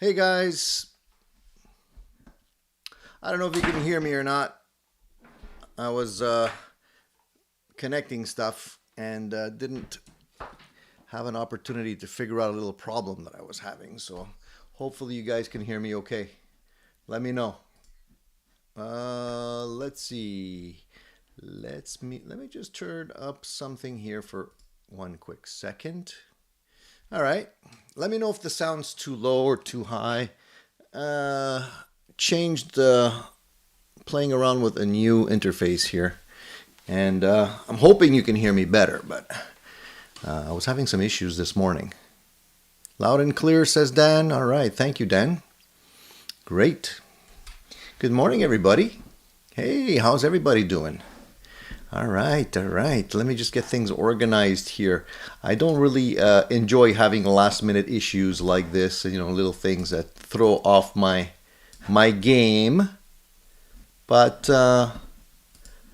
Hey guys, I don't know if you can hear me or not. I was connecting stuff and didn't have an opportunity to figure out a little problem that I was having. So hopefully you guys can hear me okay. Let me know. Let's see. Let me just turn up something here for one quick second. All right. Let me know if the sound's too low or too high. Changed playing around with a new interface here, and I'm hoping you can hear me better, but I was having some issues this morning. Loud and clear, says Dan. All right, thank you, Dan. Great. Good morning, everybody. Hey, how's everybody doing? All right, all right. Let me just get things organized here. I don't really enjoy having last-minute issues like this, little things that throw off my game. But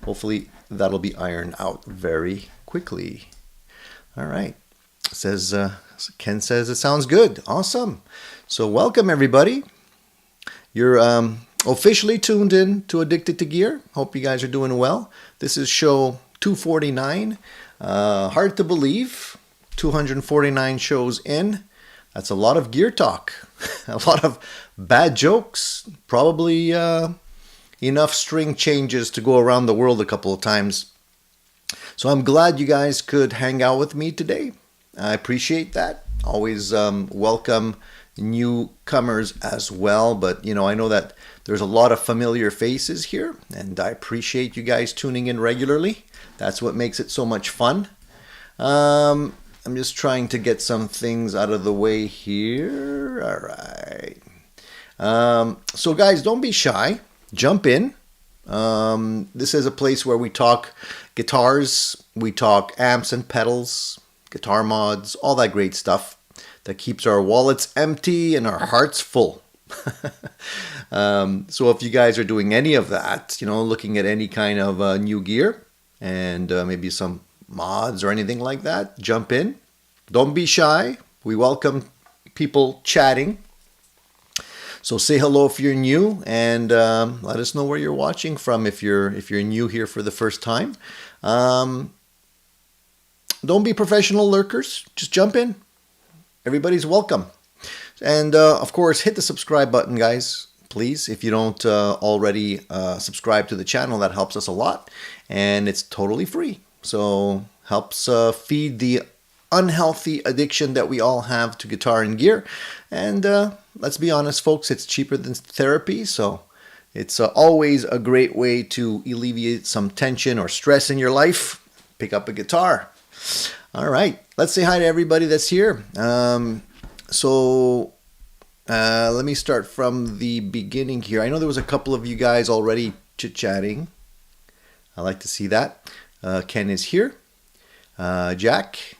hopefully that'll be ironed out very quickly. All right. Says Ken says it sounds good. Awesome. So welcome everybody. You're officially tuned in to Addicted to Gear. Hope you guys are doing well. This is show 249. Hard to believe. 249 shows in. That's a lot of gear talk. A lot of bad jokes. Probably enough string changes to go around the world a couple of times. So I'm glad you guys could hang out with me today. I appreciate that. Always welcome newcomers as well. But, I know that there's a lot of familiar faces here, and I appreciate you guys tuning in regularly. That's what makes it so much fun. I'm just trying to get some things out of the way here. All right. So guys, don't be shy. Jump in. This is a place where we talk guitars, we talk amps and pedals, guitar mods, all that great stuff that keeps our wallets empty and our hearts full. So if you guys are doing any of that, looking at any kind of new gear and maybe some mods or anything like that, jump in. Don't be shy. We welcome people chatting. So say hello if you're new, and let us know where you're watching from if you're new here for the first time. Don't be professional lurkers. Just jump in. Everybody's welcome. And of course, hit the subscribe button, guys. Please, if you don't already subscribe to the channel, that helps us a lot. And it's totally free. So helps feed the unhealthy addiction that we all have to guitar and gear. And let's be honest, folks, it's cheaper than therapy. So it's always a great way to alleviate some tension or stress in your life. Pick up a guitar. All right. Let's say hi to everybody that's here. So let me start from the beginning here. I know there was a couple of you guys already chit-chatting. I like to see that. Ken is here. Jack.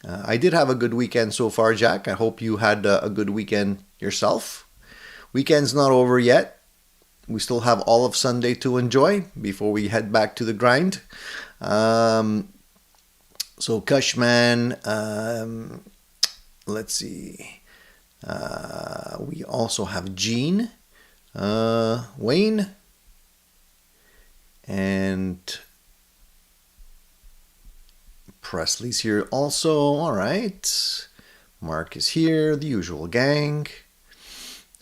I did have a good weekend so far, Jack. I hope you had a good weekend yourself. Weekend's not over yet. We still have all of Sunday to enjoy before we head back to the grind. So Cushman, let's see. We also have Gene, Wayne, and Presley's here also. All right. Mark is here, the usual gang.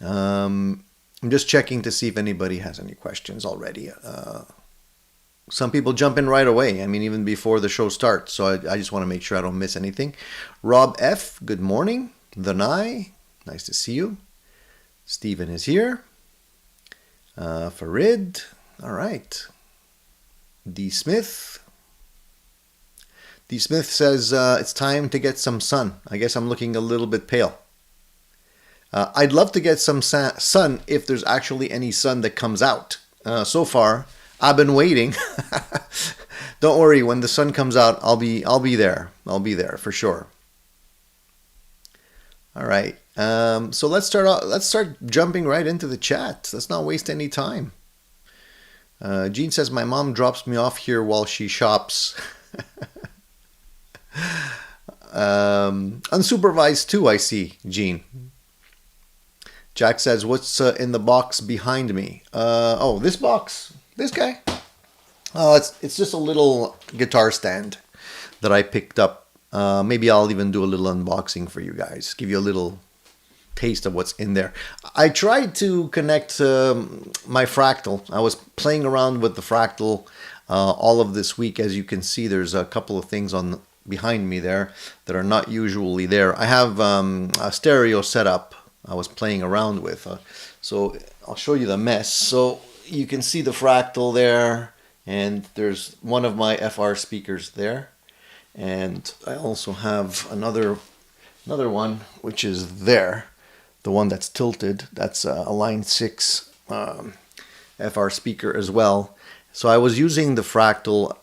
I'm just checking to see if anybody has any questions already. Some people jump in right away. I mean, even before the show starts. So I just want to make sure I don't miss anything. Rob F., good morning. Vinay, nice to see you. Stephen is here. Farid, all right. D. Smith. D. Smith says, it's time to get some sun. I guess I'm looking a little bit pale. I'd love to get some sun if there's actually any sun that comes out. So far, I've been waiting. Don't worry, when the sun comes out, I'll be there. I'll be there for sure. All right. So let's start jumping right into the chat. Let's not waste any time. Jean says my mom drops me off here while she shops. Unsupervised too, I see, Jean. Jack says, what's in the box behind me? Oh, this box. This guy. Oh, it's just a little guitar stand that I picked up. Maybe I'll even do a little unboxing for you guys. Give you a little taste of what's in there. I tried to connect my fractal. I was playing around with the fractal all of this week. As you can see, there's a couple of things on behind me there that are not usually there. I have a stereo setup I was playing around with. So I'll show you the mess. So you can see the fractal there, and there's one of my FR speakers there. And I also have another one, which is there. The one that's tilted. That's a line 6 FR speaker as well. So I was using the fractal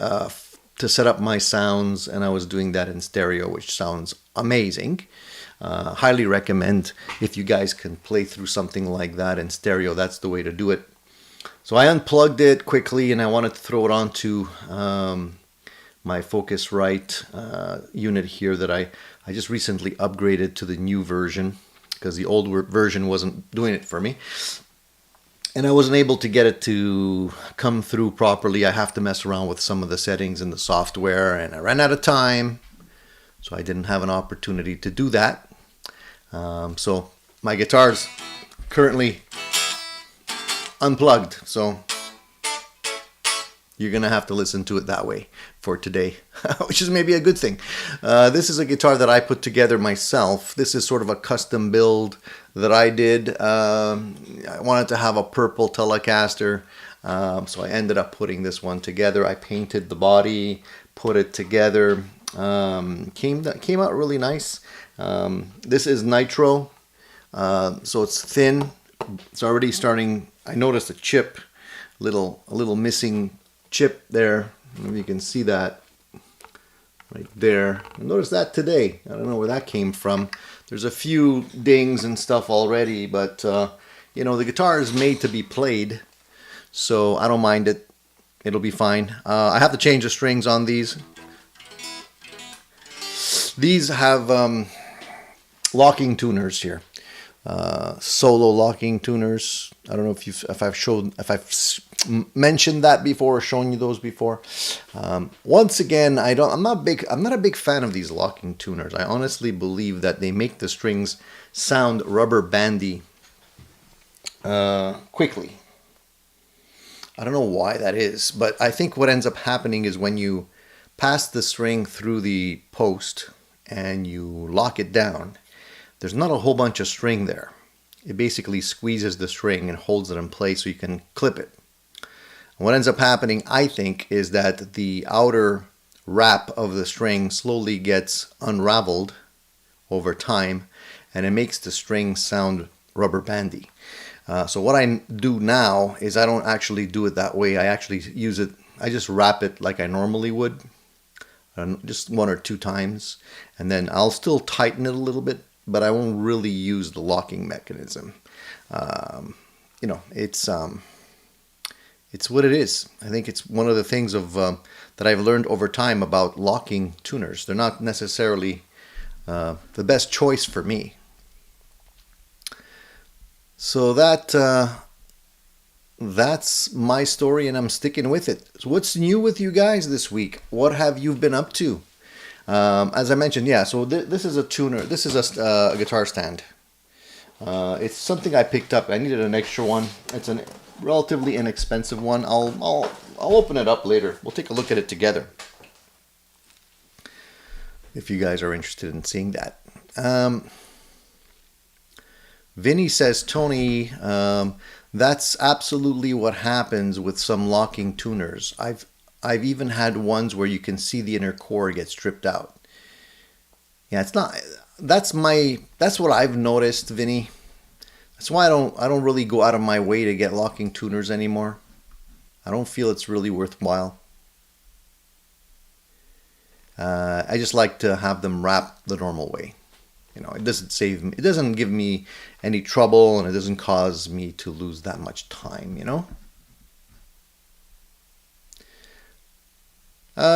to set up my sounds, and I was doing that in stereo, which sounds amazing. Highly recommend if you guys can play through something like that in stereo. That's the way to do it. So I unplugged it quickly, and I wanted to throw it onto my Focusrite unit here that I just recently upgraded to the new version, because the old version wasn't doing it for me. And I wasn't able to get it to come through properly. I have to mess around with some of the settings in the software, and I ran out of time, so I didn't have an opportunity to do that. So my guitar's currently unplugged, so you're gonna have to listen to it that way for today, which is maybe a good thing. This is a guitar that I put together myself. This is sort of a custom build that I did. I wanted to have a purple Telecaster, so I ended up putting this one together. I painted the body, put it together. Came out really nice. This is nitro, so it's thin. It's already starting. I noticed a chip, a little missing chip there. Maybe you can see that right there. I noticed that today. I don't know where that came from. There's a few dings and stuff already, but you know, the guitar is made to be played, so I don't mind it. It'll be fine. I have to change the strings on these. These have locking tuners here. Solo locking tuners. I don't know if I've mentioned that before or shown you those before. Once again, I'm not a big fan of these locking tuners. I honestly believe that they make the strings sound rubber bandy quickly. I don't know why that is, but I think what ends up happening is when you pass the string through the post and you lock it down, there's not a whole bunch of string there. It basically squeezes the string and holds it in place so you can clip it. And what ends up happening, I think, is that the outer wrap of the string slowly gets unraveled over time, and it makes the string sound rubber bandy. So what I do now is I don't actually do it that way. I actually use it, I just wrap it like I normally would, just 1 or 2 times, and then I'll still tighten it a little bit, but I won't really use the locking mechanism. You know, it's what it is. I think it's one of the things that I've learned over time about locking tuners. They're not necessarily the best choice for me. So that's my story, and I'm sticking with it. So what's new with you guys this week? What have you been up to? As I mentioned, yeah, so this is a tuner. This is a guitar stand. It's something I picked up. I needed an extra one. It's a relatively inexpensive one. I'll open it up later. We'll take a look at it together, if you guys are interested in seeing that. Vinny says, Tony, that's absolutely what happens with some locking tuners. I've even had ones where you can see the inner core get stripped out. Yeah, it's not. That's what I've noticed, Vinny. That's why I don't really go out of my way to get locking tuners anymore. I don't feel it's really worthwhile. I just like to have them wrapped the normal way. You know, it doesn't give me any trouble, and it doesn't cause me to lose that much time, you know?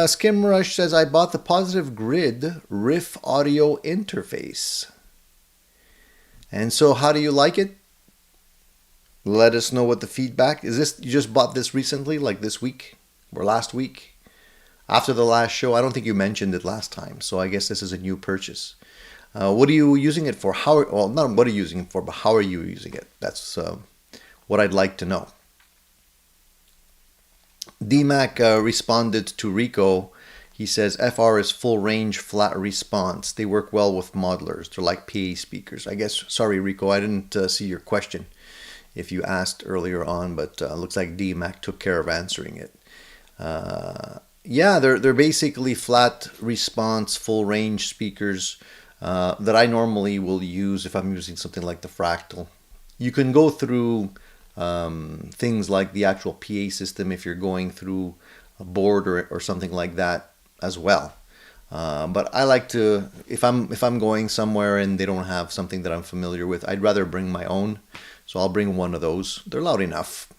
Skim Rush says, I bought the Positive Grid Riff audio interface. And so how do you like it? Let us know what the feedback is. This you just bought this recently, like this week or last week? After the last show, I don't think you mentioned it last time, so I guess this is a new purchase. What are you using it for? How? Well, not what are you using it for, but how are you using it? That's what I'd like to know. DMAC responded to Rico. He says FR is full range flat response. They work well with modelers. They're like PA speakers. I guess. Sorry, Rico, I didn't see your question if you asked earlier on, but looks like DMAC took care of answering it. Yeah, they're basically flat response, full range speakers that I normally will use if I'm using something like the Fractal. You can go through things like the actual PA system if you're going through a board or something like that as well. But I like to, if I'm going somewhere and they don't have something that I'm familiar with, I'd rather bring my own. So I'll bring one of those. They're loud enough.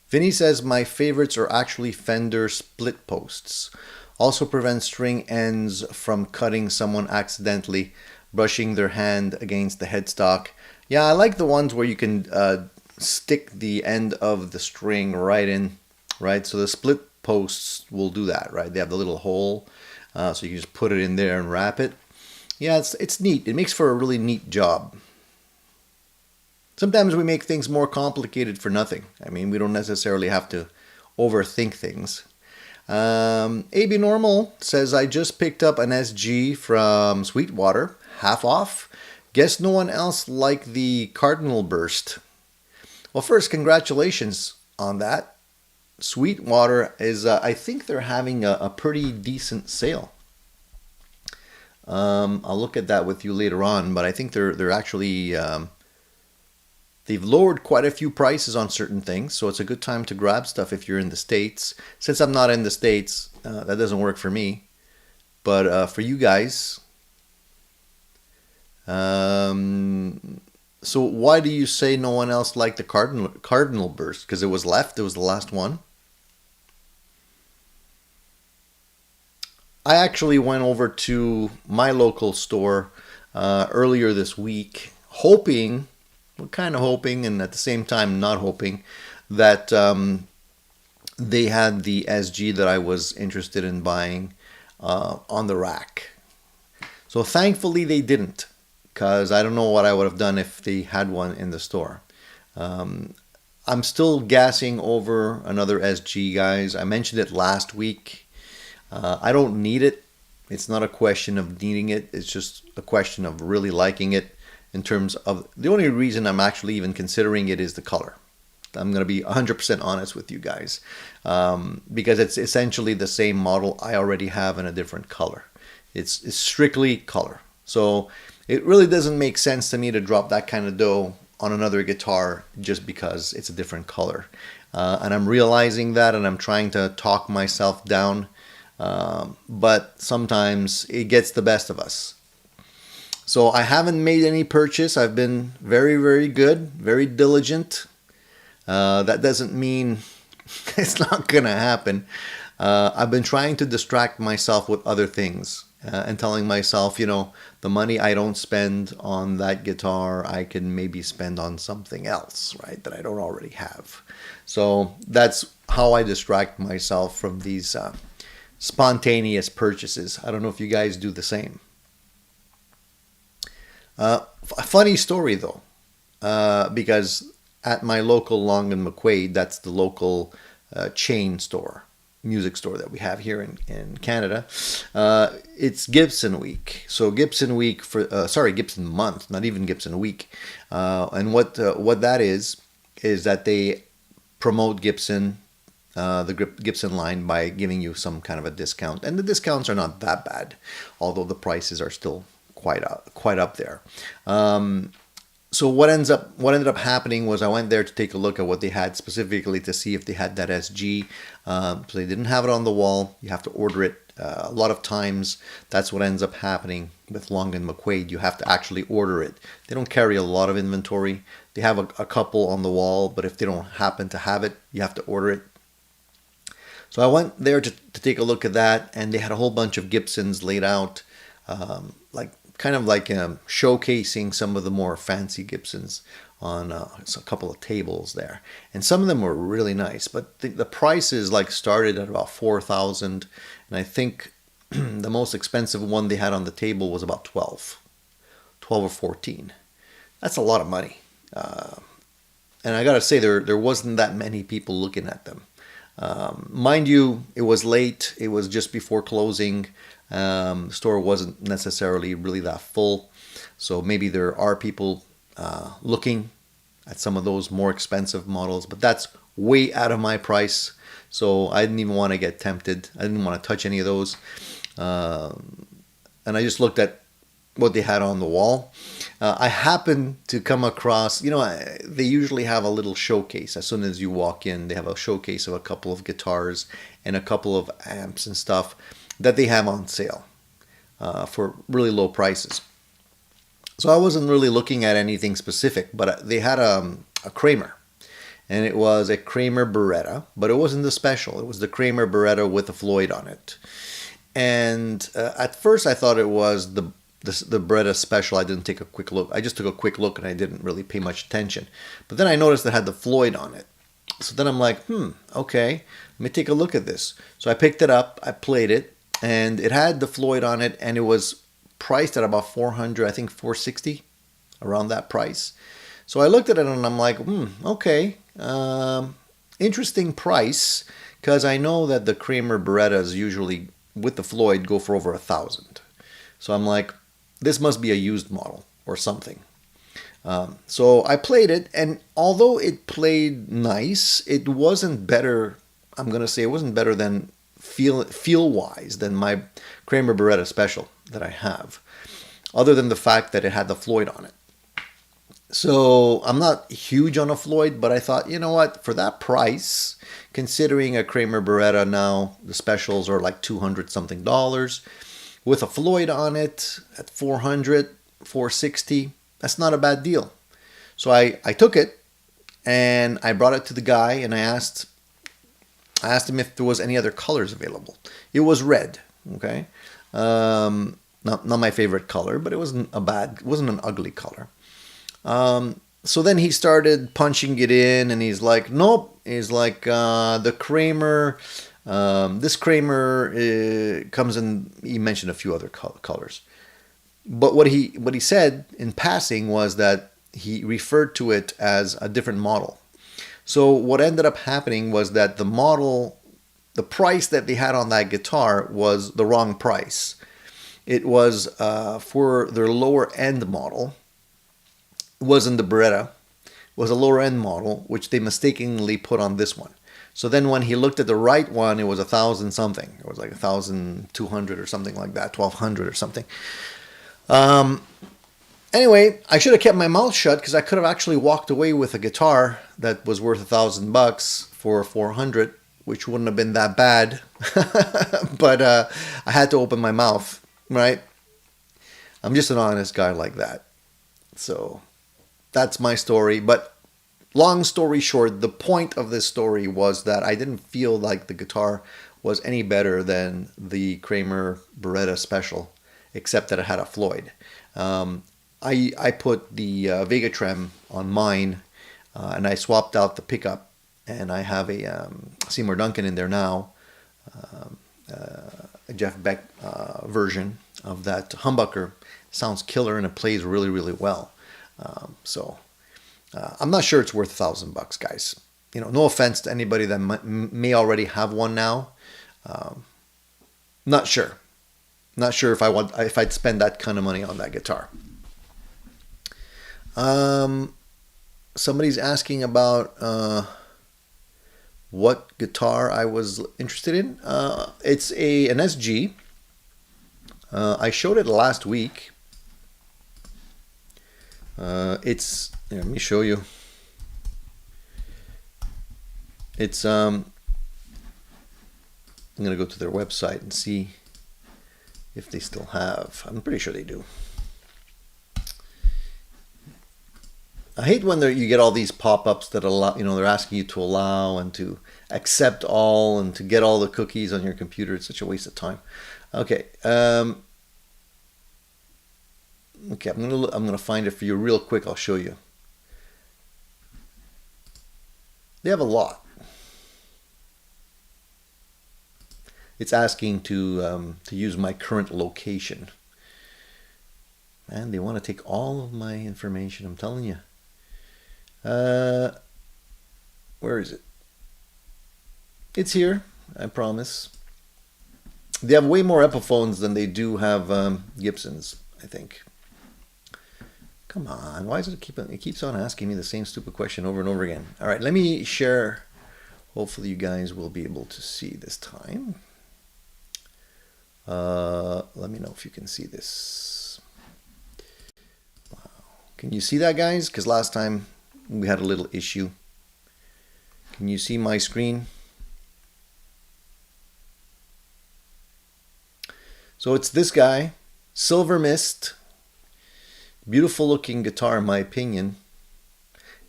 Vinny says my favorites are actually Fender split posts. Also prevent string ends from cutting someone accidentally, brushing their hand against the headstock. Yeah, I like the ones where you can stick the end of the string right in, right? So the split posts will do that, right? They have the little hole, so you can just put it in there and wrap it. Yeah, it's neat. It makes for a really neat job. Sometimes we make things more complicated for nothing. I mean, we don't necessarily have to overthink things. AB Normal says, I just picked up an SG from Sweetwater, half off. Guess no one else liked the Cardinal Burst. Well, first, congratulations on that. Sweetwater is, I think they're having a pretty decent sale. I'll look at that with you later on, but I think they're actually... They've lowered quite a few prices on certain things, so it's a good time to grab stuff if you're in the States. Since I'm not in the States, that doesn't work for me. But for you guys... so why do you say no one else liked the Cardinal Burst? Because it was left? It was the last one? I actually went over to my local store earlier this week, hoping... We're kind of hoping, and at the same time not hoping, that they had the SG that I was interested in buying on the rack. So thankfully they didn't, because I don't know what I would have done if they had one in the store. I'm still gassing over another SG, guys. I mentioned it last week. I don't need it. It's not a question of needing it. It's just a question of really liking it. In terms of, the only reason I'm actually even considering it is the color. I'm going to be 100% honest with you guys. Because it's essentially the same model I already have in a different color. It's strictly color. So it really doesn't make sense to me to drop that kind of dough on another guitar just because it's a different color. And I'm realizing that, and I'm trying to talk myself down. But sometimes it gets the best of us. So I haven't made any purchase. I've been very, very good, very diligent. That doesn't mean it's not going to happen. I've been trying to distract myself with other things and telling myself, you know, the money I don't spend on that guitar, I can maybe spend on something else, right, that I don't already have. So that's how I distract myself from these spontaneous purchases. I don't know if you guys do the same. A funny story though, because at my local Long and McQuaid, that's the local chain store, music store that we have here in Canada. It's Gibson Week, so Gibson Week Gibson Month, not even Gibson Week. And what that is that they promote Gibson, the Gibson line, by giving you some kind of a discount, and the discounts are not that bad, although the prices are still quite up there. So what ended up happening was I went there to take a look at what they had specifically to see if they had that SG. So they didn't have it on the wall. You have to order it. A lot of times that's what ends up happening with Long and McQuaid. You have to actually order it. They don't carry a lot of inventory. They have a couple on the wall, but if they don't happen to have it, you have to order it. So I went there to take a look at that, and they had a whole bunch of Gibsons laid out. like kind of like showcasing some of the more fancy Gibsons on a couple of tables there, and some of them were really nice. But the prices like started at about 4,000, and I think the most expensive one they had on the table was about 12 or 14. That's a lot of money. And I gotta say, there wasn't that many people looking at them. Mind you, it was late. It was just before closing. The store wasn't necessarily really that full. So maybe there are people looking at some of those more expensive models, but that's way out of my price. So I didn't even want to get tempted. I didn't want to touch any of those. And I just looked at what they had on the wall. I happened to come across, they usually have a little showcase. As soon as you walk in, they have a showcase of a couple of guitars and a couple of amps and stuff that they have on sale for really low prices. So I wasn't really looking at anything specific, but they had a Kramer. And it was a Kramer Beretta, but it wasn't the special. It was the Kramer Beretta with a Floyd on it. And at first I thought it was the Beretta special. I didn't take a quick look. I just took a quick look and I didn't really pay much attention. But then I noticed it had the Floyd on it. So then I'm like, okay, let me take a look at this. So I picked it up, I played it, and it had the Floyd on it, and it was priced at about 400, I think 460, around that price. So I looked at it and I'm like, okay, interesting price, because I know that the Kramer Berettas usually with the Floyd go for over 1,000. So I'm like, this must be a used model or something. So I played it, and although it played nice, it wasn't better. I'm gonna say it wasn't better than feel wise than my Kramer Beretta Special that I have, other than the fact that it had the Floyd on it. So I'm not huge on a Floyd, but I thought, you know what, for that price, considering a Kramer Beretta now, the specials are like $200 something with a Floyd on it at 400, 460. That's not a bad deal. So I took it and I brought it to the guy and I asked him if there was any other colors available. It was red, okay? Not my favorite color, but it wasn't an ugly color. So then he started punching it in and he's like, nope. He's like, the Kramer, this Kramer comes in, he mentioned a few other colors. But what he said in passing was that he referred to it as a different model. So what ended up happening was that the price that they had on that guitar was the wrong price. It was for their lower end model. It wasn't the Beretta. It was a lower end model, which they mistakenly put on this one. So then when he looked at the right one, it was 1,000 something. It was like 1,200 or something like that, 1,200 or something. Anyway, I should have kept my mouth shut because I could have actually walked away with a guitar that was worth $1,000 for 400, which wouldn't have been that bad. But I had to open my mouth, right? I'm just an honest guy like that. So that's my story. But long story short, the point of this story was that I didn't feel like the guitar was any better than the Kramer Beretta Special, except that it had a Floyd. I put the Vega Trem on mine, and I swapped out the pickup, and I have a Seymour Duncan in there now, a Jeff Beck version of that humbucker. Sounds killer, and it plays really, really well. So I'm not sure it's worth $1,000, guys. No offense to anybody that may already have one now. Not sure. Not sure if I'd spend that kind of money on that guitar. Somebody's asking about what guitar I was interested in. It's an SG. I showed it last week. Let me show you. It's I'm gonna go to their website and see if they still have. I'm pretty sure they do. I hate when you get all these pop-ups that allow, they're asking you to allow and to accept all and to get all the cookies on your computer. It's such a waste of time. Okay. Okay, I'm gonna find it for you real quick. I'll show you. They have a lot. It's asking to use my current location. Man, they want to take all of my information. I'm telling you. Where is it? It's here. I promise. They have way more Epiphones than they do have Gibsons, I think. Come on, why does it keeps on asking me the same stupid question over and over again? All right, let me share. Hopefully you guys will be able to see this time. Let me know if you can see this. Wow. Can you see that, guys? Because last time we had a little issue. Can you see my screen? So it's this guy, Silver Mist. Beautiful looking guitar, in my opinion.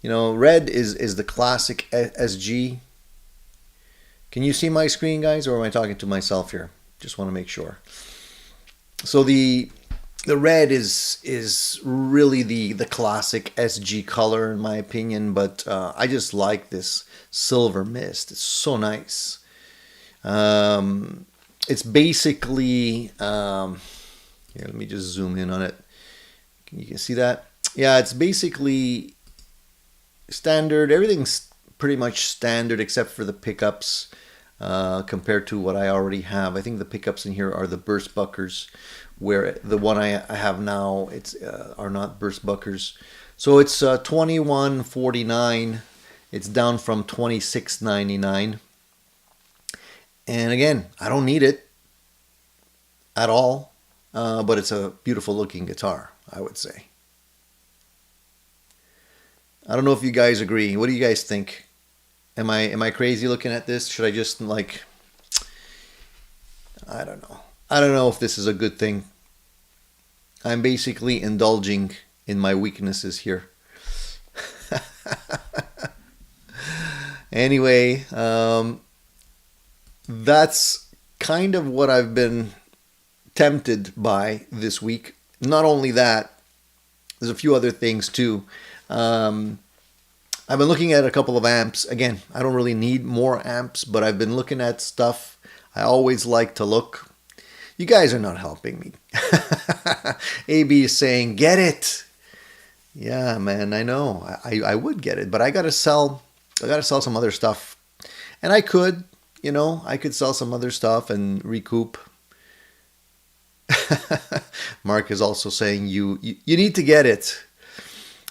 You know, red is the classic SG. Can you see my screen, guys, or am I talking to myself here? Just want to make sure. So the red is really the classic SG color, in my opinion, but I just like this Silver Mist. It's so nice. It's basically here. Let me just zoom in on it. You can see that. Yeah, it's basically standard. Everything's pretty much standard except for the pickups compared to what I already have. I think the pickups in here are the burst buckers, where the one I have now are not burst buckers. So it's $21.49. It's down from $26.99. And again, I don't need it at all, but it's a beautiful looking guitar, I would say. I don't know if you guys agree. What do you guys think? Am I crazy looking at this? Should I just like, I don't know. I don't know if this is a good thing. I'm basically indulging in my weaknesses here. Anyway, that's kind of what I've been tempted by this week. Not only that, there's a few other things too. I've been looking at a couple of amps. Again, I don't really need more amps, but I've been looking at stuff. I always like to look. You guys are not helping me. AB is saying, get it. Yeah, man, I know. I would get it, but I gotta sell some other stuff. And I could, you know, I could sell some other stuff and recoup. Mark is also saying you need to get it.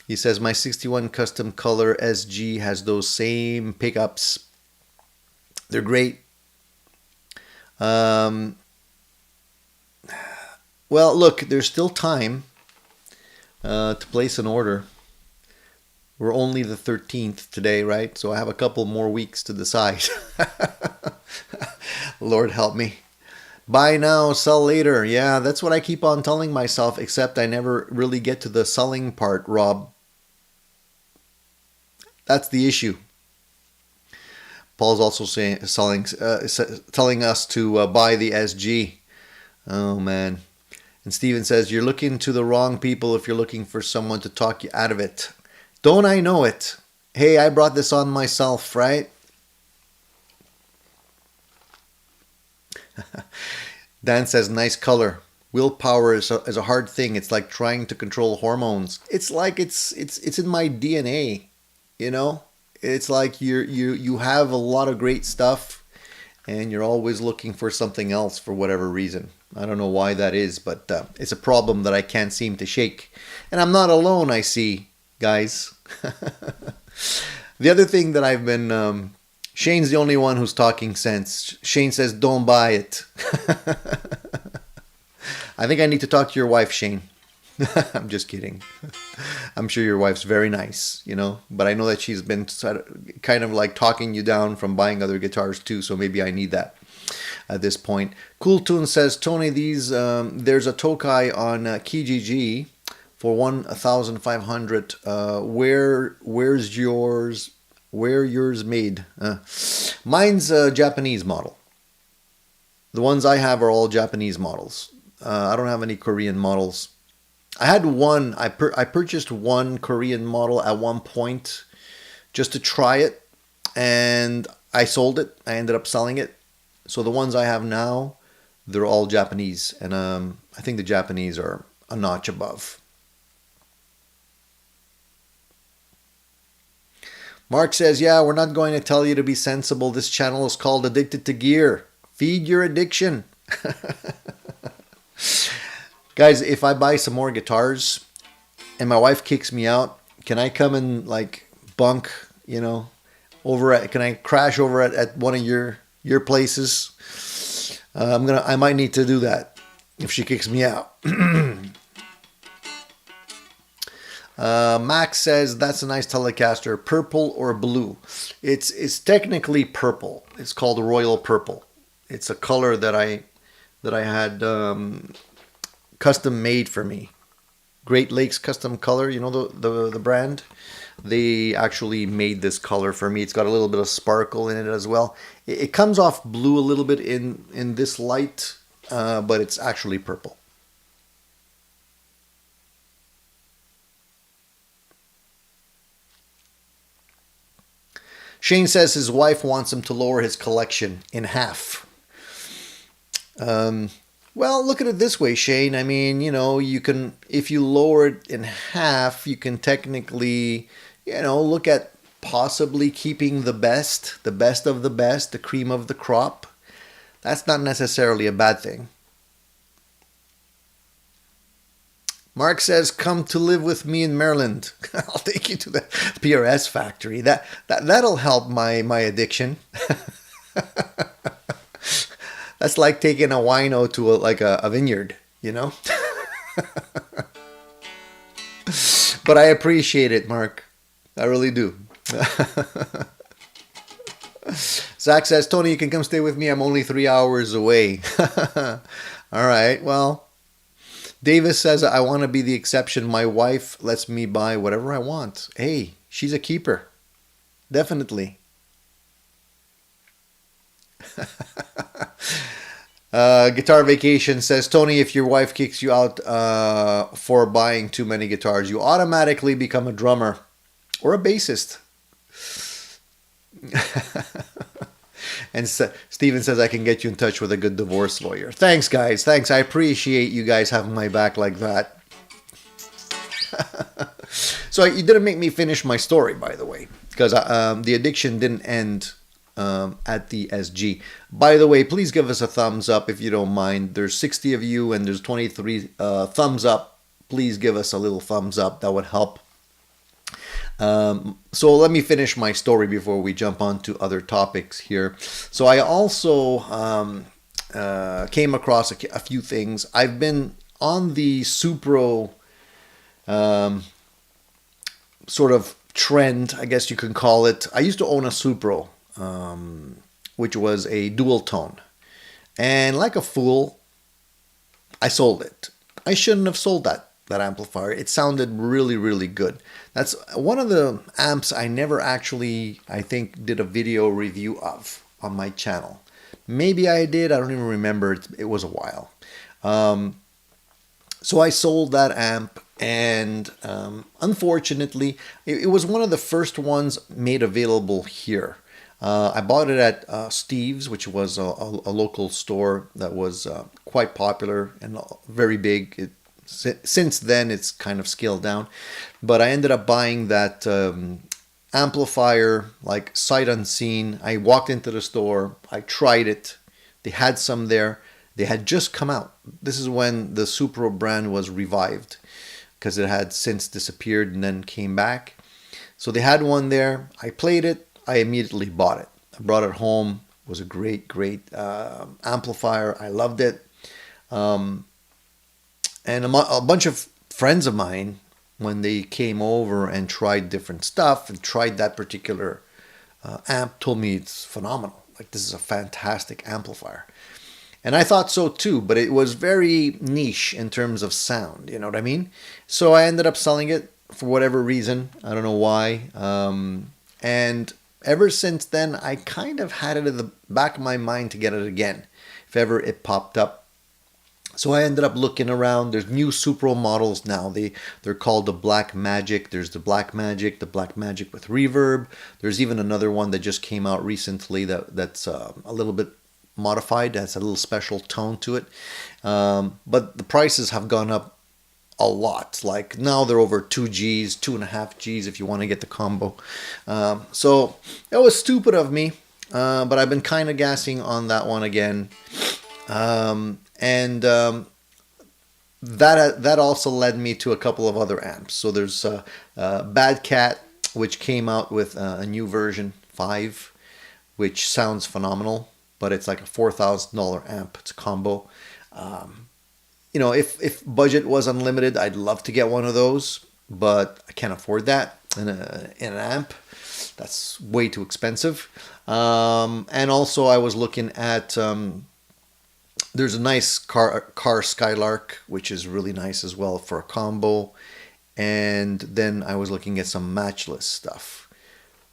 He says my 61 custom color SG has those same pickups. They're great. Well, look, there's still time to place an order. We're only the 13th today, right? So I have a couple more weeks to decide. Lord help me. Buy now, sell later. Yeah, that's what I keep on telling myself, except I never really get to the selling part, Rob. That's the issue. Paul's also telling us to buy the SG. Oh, man. And Steven says, you're looking to the wrong people if you're looking for someone to talk you out of it. Don't I know it? Hey, I brought this on myself, right? Dan says, nice color. Willpower is a hard thing. It's like trying to control hormones. It's like it's in my DNA, you know? It's like you have a lot of great stuff and you're always looking for something else for whatever reason. I don't know why that is, but it's a problem that I can't seem to shake. And I'm not alone, I see, guys. The other thing that I've been... Shane's the only one who's talking sense. Shane says, don't buy it. I think I need to talk to your wife, Shane. I'm just kidding. I'm sure your wife's very nice, you know, but I know that she's been kind of like talking you down from buying other guitars too, so maybe I need that at this point. Cool Tune says, Tony, there's a Tokai on Kijiji for 1,500. Where's yours? Where yours made? Mine's a Japanese model. The ones I have are all Japanese models. I don't have any Korean models. I had one. I purchased one Korean model at one point just to try it, and I sold it. I ended up selling it. So the ones I have now, they're all Japanese, and I think the Japanese are a notch above. Mark says, "Yeah, we're not going to tell you to be sensible. This channel is called Addicted to Gear. Feed your addiction." Guys, if I buy some more guitars and my wife kicks me out, can I come and like bunk, over at, can I crash over at one of your places? I might need to do that if she kicks me out. Max says that's a nice Telecaster, purple or blue. It's technically purple. It's called royal purple. It's a color that I had custom made for me. Great Lakes Custom Color, the brand. They actually made this color for me. It's got a little bit of sparkle in it as well. It comes off blue a little bit in this light, but it's actually purple. Shane says his wife wants him to lower his collection in half. Well, look at it this way, Shane. I mean, you can, if you lower it in half, you can technically, look at possibly keeping the best of the best, the cream of the crop. That's not necessarily a bad thing. Mark says, "Come to live with me in Maryland. I'll take you to the PRS factory. That'll help my addiction." That's like taking a wino to a vineyard, But I appreciate it, Mark. I really do. Zach says, "Tony, you can come stay with me. I'm only 3 hours away." All right, well. Davis says, "I want to be the exception. My wife lets me buy whatever I want." Hey, she's a keeper. Definitely. Guitar Vacation says, "Tony, if your wife kicks you out for buying too many guitars, you automatically become a drummer or a bassist." And Steven says, "I can get you in touch with a good divorce lawyer." Thanks, guys. Thanks. I appreciate you guys having my back like that. So you didn't make me finish my story, by the way, because the addiction didn't end at the SG. By the way, please give us a thumbs up if you don't mind. There's 60 of you and there's 23 thumbs up. Please give us a little thumbs up. That would help. So let me finish my story before we jump on to other topics here. So I also came across a few things. I've been on the Supro sort of trend, I guess you can call it. I used to own a Supro, which was a dual tone. And like a fool, I sold it. I shouldn't have sold that amplifier. It sounded really, really good. That's one of the amps I never actually, I think, did a video review of on my channel. Maybe I did. I don't even remember. It was a while. So I sold that amp, and unfortunately, it was one of the first ones made available here. I bought it at Steve's, which was a local store that was quite popular and very big. Since then, it's kind of scaled down. But I ended up buying that amplifier, like sight unseen. I walked into the store. I tried it. They had some there. They had just come out. This is when the Supro brand was revived, because it had since disappeared and then came back. So they had one there. I played it. I immediately bought it. I brought it home. It was a great, great amplifier. I loved it. And a bunch of friends of mine, when they came over and tried different stuff and tried that particular amp, told me it's phenomenal. Like, this is a fantastic amplifier. And I thought so too, but it was very niche in terms of sound. You know what I mean? So I ended up selling it for whatever reason. I don't know why. And ever since then, I kind of had it in the back of my mind to get it again, if ever it popped up. So I ended up looking around. There's new Supro models now. They're called the Black Magic. There's the Black Magic, the Black Magic with reverb. There's even another one that just came out recently that's a little bit modified. Has a little special tone to it. But the prices have gone up a lot. Like now they're over 2 Gs, 2.5 Gs if you want to get the combo. So it was stupid of me, but I've been kind of gassing on that one again. And that also led me to a couple of other amps. So there's Bad Cat, which came out with a new version 5, which sounds phenomenal, but it's like a $4,000 amp. It's a combo. You know, if budget was unlimited, I'd love to get one of those, but I can't afford that in an amp. That's way too expensive. And also I was looking at there's a nice car Skylark, which is really nice as well for a combo. And then I was looking at some matchless stuff.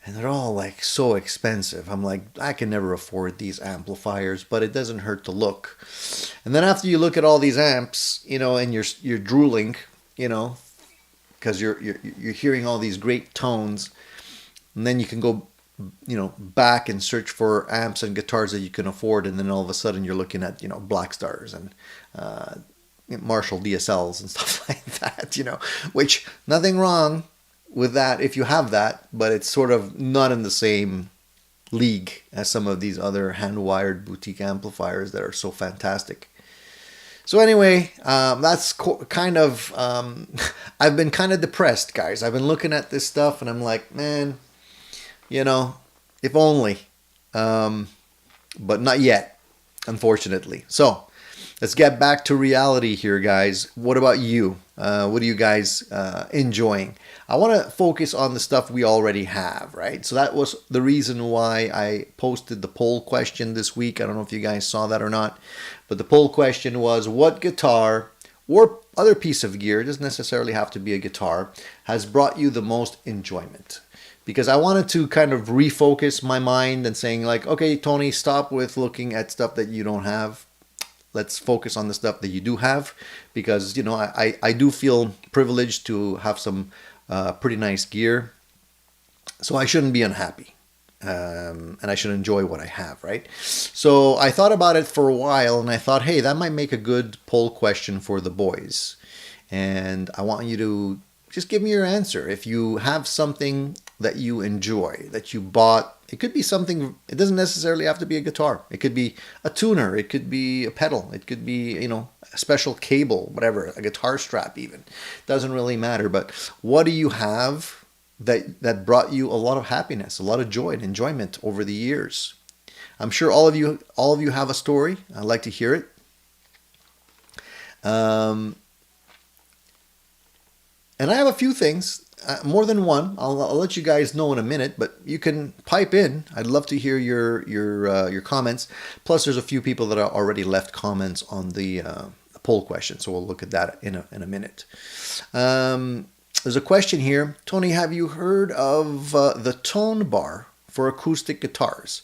And they're all like so expensive. I'm like, I can never afford these amplifiers, but it doesn't hurt to look. And then after you look at all these amps, you know, and you're drooling, you know, because you're hearing all these great tones, and then you can go, you know, back and search for amps and guitars that you can afford, and then all of a sudden you're looking at, you know, Black Stars and Marshall DSLs and stuff like that, you know, which nothing wrong with that if you have that, but it's sort of not in the same league as some of these other hand-wired boutique amplifiers that are so fantastic. So anyway, that's kind of, I've been kind of depressed, guys. I've been looking at this stuff and I'm like, man, you know, if only, but not yet, unfortunately. So let's get back to reality here, guys. What about you? What are you guys enjoying? I want to focus on the stuff we already have, right? So that was the reason why I posted the poll question this week. I don't know if you guys saw that or not, but the poll question was, what guitar or other piece of gear, it doesn't necessarily have to be a guitar, has brought you the most enjoyment? Because I wanted to kind of refocus my mind and saying like, okay, Tony, stop with looking at stuff that you don't have. Let's focus on the stuff that you do have, because, you know, I do feel privileged to have some pretty nice gear. So I shouldn't be unhappy. And I should enjoy what I have, right? So I thought about it for a while, and I thought, hey, that might make a good poll question for the boys. And I want you to just give me your answer. If you have something that you enjoy, that you bought, it could be something, it doesn't necessarily have to be a guitar. It could be a tuner, it could be a pedal, it could be, you know, a special cable, whatever, a guitar strap even. Doesn't really matter, but what do you have that brought you a lot of happiness, a lot of joy and enjoyment over the years? I'm sure all of you have a story. I'd like to hear it. And I have a few things, more than one. I'll let you guys know in a minute, but you can pipe in. I'd love to hear your comments. Plus, there's a few people that are already left comments on the poll question, so we'll look at that in a minute. There's a question here. Tony, have you heard of the tone bar for acoustic guitars?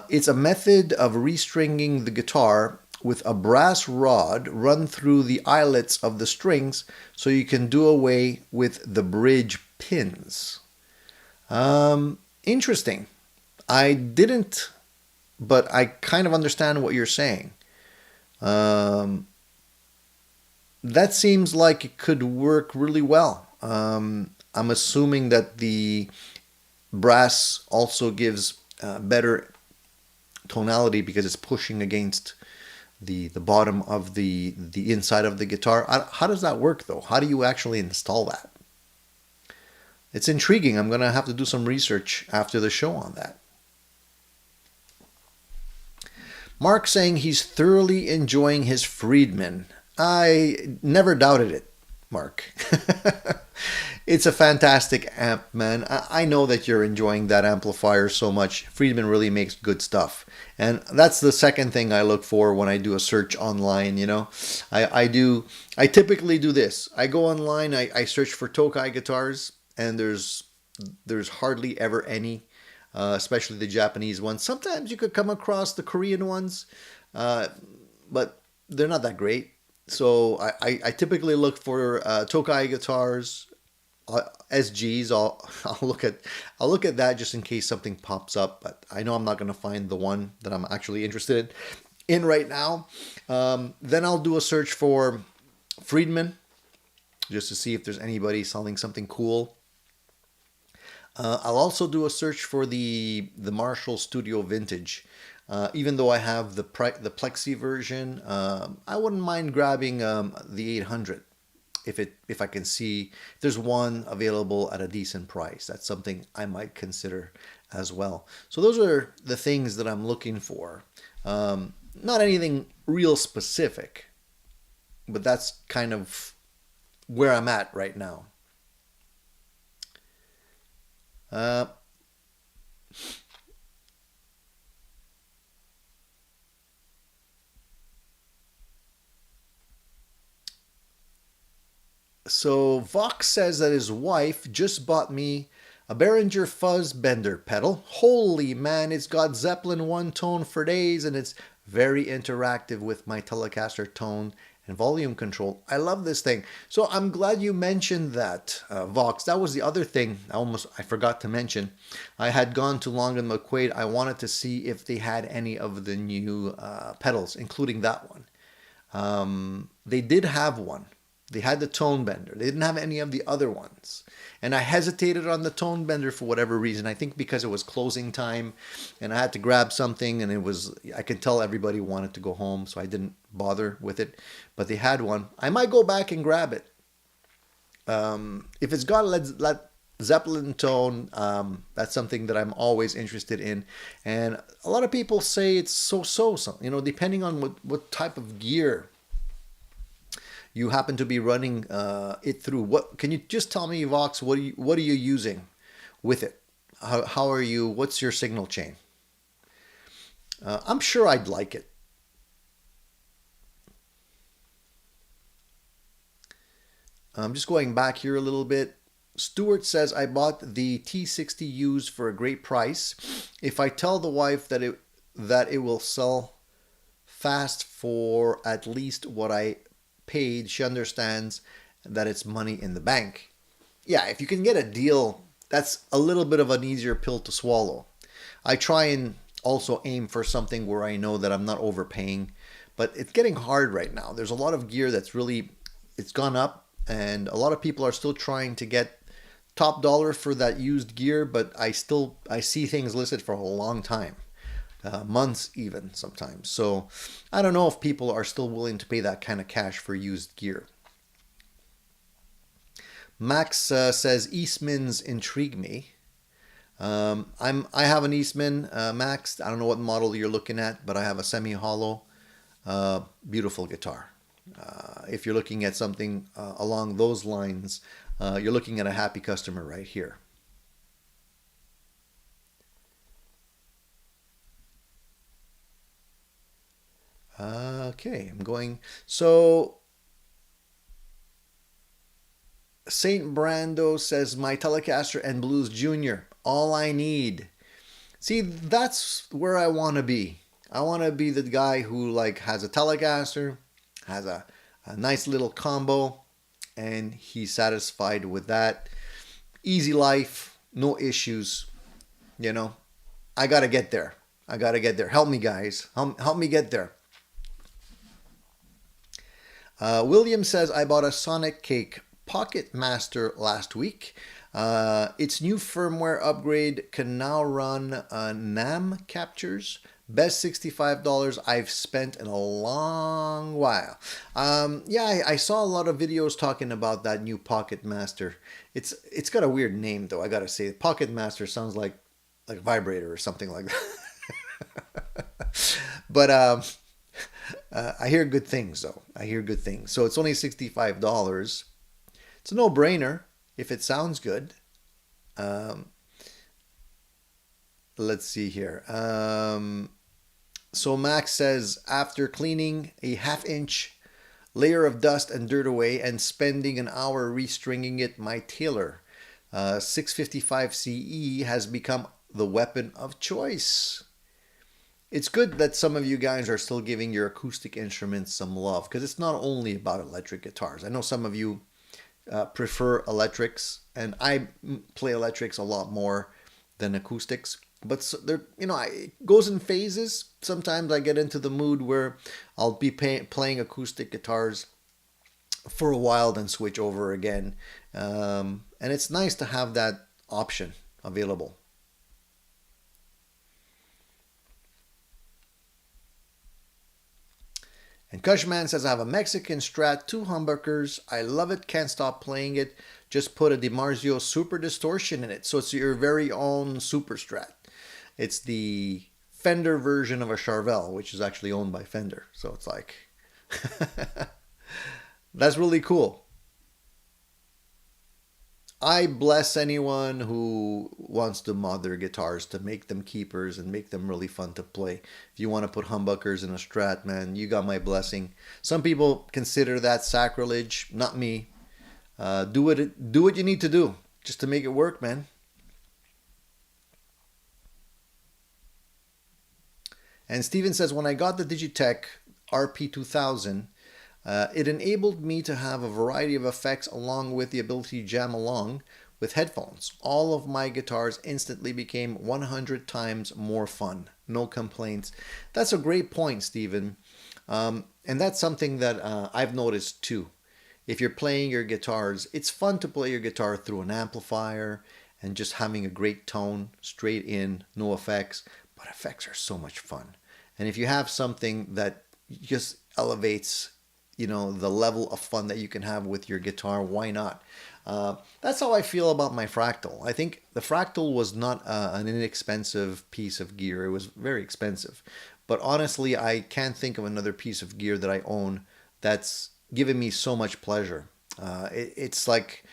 It's a method of restringing the guitar with a brass rod run through the eyelets of the strings so you can do away with the bridge pins. Interesting. I didn't, but I kind of understand what you're saying. That seems like it could work really well. I'm assuming that the brass also gives better tonality because it's pushing against the bottom of the inside of the guitar. How does that work though? How do you actually install that? It's intriguing. I'm going to have to do some research after the show on that. Mark saying he's thoroughly enjoying his Friedman. I never doubted it, Mark. It's a fantastic amp, man. I know that you're enjoying that amplifier so much. Friedman really makes good stuff. And that's the second thing I look for when I do a search online, you know. I typically do this. I go online, I search for Tokai guitars, and there's hardly ever any, especially the Japanese ones. Sometimes you could come across the Korean ones, but they're not that great. So I typically look for Tokai guitars, SGs. I'll look at that just in case something pops up. But I know I'm not going to find the one that I'm actually interested in right now. Then I'll do a search for Friedman just to see if there's anybody selling something cool. I'll also do a search for the Marshall Studio Vintage. Even though I have the Plexi version, I wouldn't mind grabbing the 800 if I can see if there's one available at a decent price. That's something I might consider as well. So those are the things that I'm looking for. Not anything real specific, but that's kind of where I'm at right now. So Vox says that his wife just bought me a Behringer Fuzz Bender pedal. Holy man, it's got Zeppelin one tone for days and it's very interactive with my Telecaster tone and volume control. I love this thing. So I'm glad you mentioned that, Vox. That was the other thing I forgot to mention. I had gone to Long and McQuaid. I wanted to see if they had any of the new pedals, including that one. They did have one. They had the tone bender. They didn't have any of the other ones. And I hesitated on the tone bender for whatever reason. I think because it was closing time and I had to grab something and I could tell everybody wanted to go home, so I didn't bother with it. But they had one. I might go back and grab it. If it's got Led Zeppelin tone, that's something that I'm always interested in. And a lot of people say it's so, depending on what type of gear you happen to be running it through. What can you just tell me, Vox? What are you using with it? How are you? What's your signal chain? I'm sure I'd like it. I'm just going back here a little bit. Stuart says, I bought the T60 used for a great price. If I tell the wife that it will sell fast for at least what I paid, she understands that it's money in the bank. Yeah, if you can get a deal, that's a little bit of an easier pill to swallow. I try and also aim for something where I know that I'm not overpaying, but it's getting hard right now. There's a lot of gear it's gone up, and a lot of people are still trying to get top dollar for that used gear, but I see things listed for a long time. Months even sometimes. So I don't know if people are still willing to pay that kind of cash for used gear. Max says Eastmans intrigue me. I have an Eastman, Max. I don't know what model you're looking at, but I have a semi-hollow, beautiful guitar. If you're looking at something along those lines, you're looking at a happy customer right here. Okay, I'm going. So Saint Brando says my Telecaster and Blues Junior, all I need. See, that's where I want to be. I want to be the guy who has a Telecaster, has a nice little combo, and he's satisfied with that. Easy life, no issues. I gotta get there. Help me, guys. Help me get there. William says, I bought a Sonic Cake Pocket Master last week. Its new firmware upgrade can now run NAM captures. Best $65 I've spent in a long while. I saw a lot of videos talking about that new Pocket Master. It's got a weird name though, I gotta say. Pocket Master sounds like a vibrator or something like that. But I hear good things though. So it's only $65. It's a no-brainer if it sounds good. Let's see here. So Max says, after cleaning a half-inch layer of dust and dirt away and spending an hour restringing it, my Taylor 655 CE has become the weapon of choice. it's good that some of you guys are still giving your acoustic instruments some love, because it's not only about electric guitars. I know some of you prefer electrics, and I play electrics a lot more than acoustics. But there, it goes in phases. Sometimes I get into the mood where I'll be playing acoustic guitars for a while, then switch over again. And it's nice to have that option available. And Cushman says, I have a Mexican Strat, 2 humbuckers. I love it, can't stop playing it. Just put a DiMarzio Super Distortion in it. So it's your very own Super Strat. It's the Fender version of a Charvel, which is actually owned by Fender. So it's like, that's really cool. I bless anyone who wants to mod their guitars to make them keepers and make them really fun to play. If you want to put humbuckers in a Strat, man, you got my blessing. Some people consider that sacrilege, not me. Do what you need to do just to make it work, man. And Steven says, when I got the Digitech RP2000, it enabled me to have a variety of effects along with the ability to jam along with headphones. All of my guitars instantly became 100 times more fun. No complaints. That's a great point, Stephen. And that's something that I've noticed too. If you're playing your guitars, it's fun to play your guitar through an amplifier and just having a great tone, straight in, no effects. But effects are so much fun. And if you have something that just elevates the level of fun that you can have with your guitar, why not? That's how I feel about my Fractal. I think the Fractal was not an inexpensive piece of gear. It was very expensive. But honestly, I can't think of another piece of gear that I own that's given me so much pleasure. It's like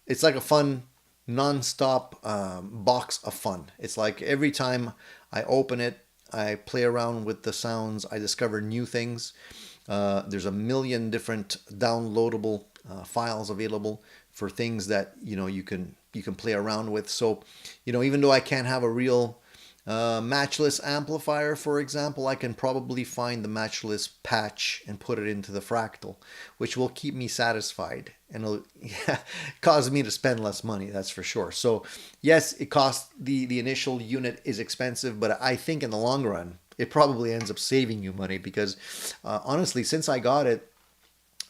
a fun, non-stop box of fun. It's like every time I open it, I play around with the sounds, I discover new things. There's a million different downloadable files available for things that you can play around with. So even though I can't have a real matchless amplifier, for example, I can probably find the matchless patch and put it into the Fractal, which will keep me satisfied and it'll cause me to spend less money, that's for sure. So yes, it costs, the initial unit is expensive, but I think in the long run it probably ends up saving you money, because honestly, since I got it,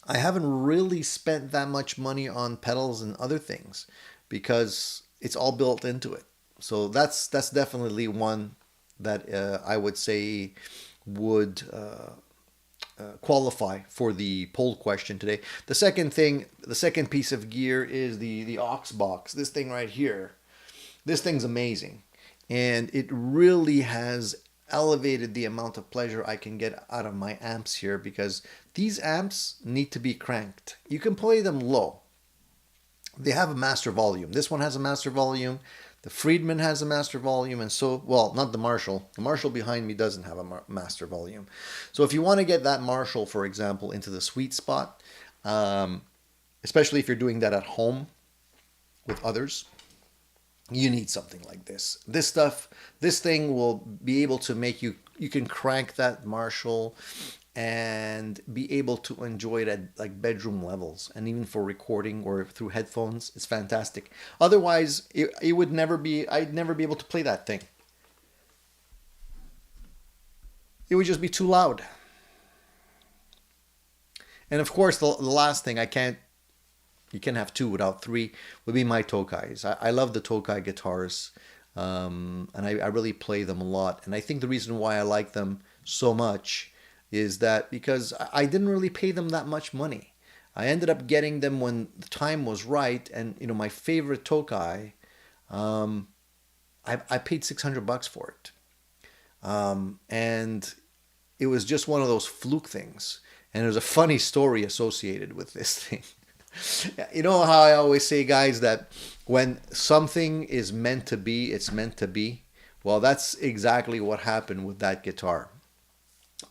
I haven't really spent that much money on pedals and other things because it's all built into it. So that's definitely one that I would say would qualify for the poll question today. The second piece of gear is the aux box. This thing right here. This thing's amazing, and it really has elevated the amount of pleasure I can get out of my amps here, because these amps need to be cranked. You can play them low. They have a master volume. This one has a master volume. The Friedman has a master volume, and so, well, not the Marshall. The Marshall behind me doesn't have a master volume. So if you want to get that Marshall, for example, into the sweet spot, especially if you're doing that at home with others, you need something like this. This thing will be able to make you can crank that Marshall and be able to enjoy it at like bedroom levels, and even for recording or through headphones, it's fantastic. Otherwise, it would never be, I'd never be able to play that thing. It would just be too loud. And of course, the last thing, you can't have two without three, would be my Tokais. I love the Tokai guitars, and I really play them a lot. And I think the reason why I like them so much is that because I didn't really pay them that much money. I ended up getting them when the time was right, and my favorite Tokai, I paid $600 for it, and it was just one of those fluke things. And there's a funny story associated with this thing. You know how I always say, guys, that when something is meant to be, it's meant to be? Well, that's exactly what happened with that guitar,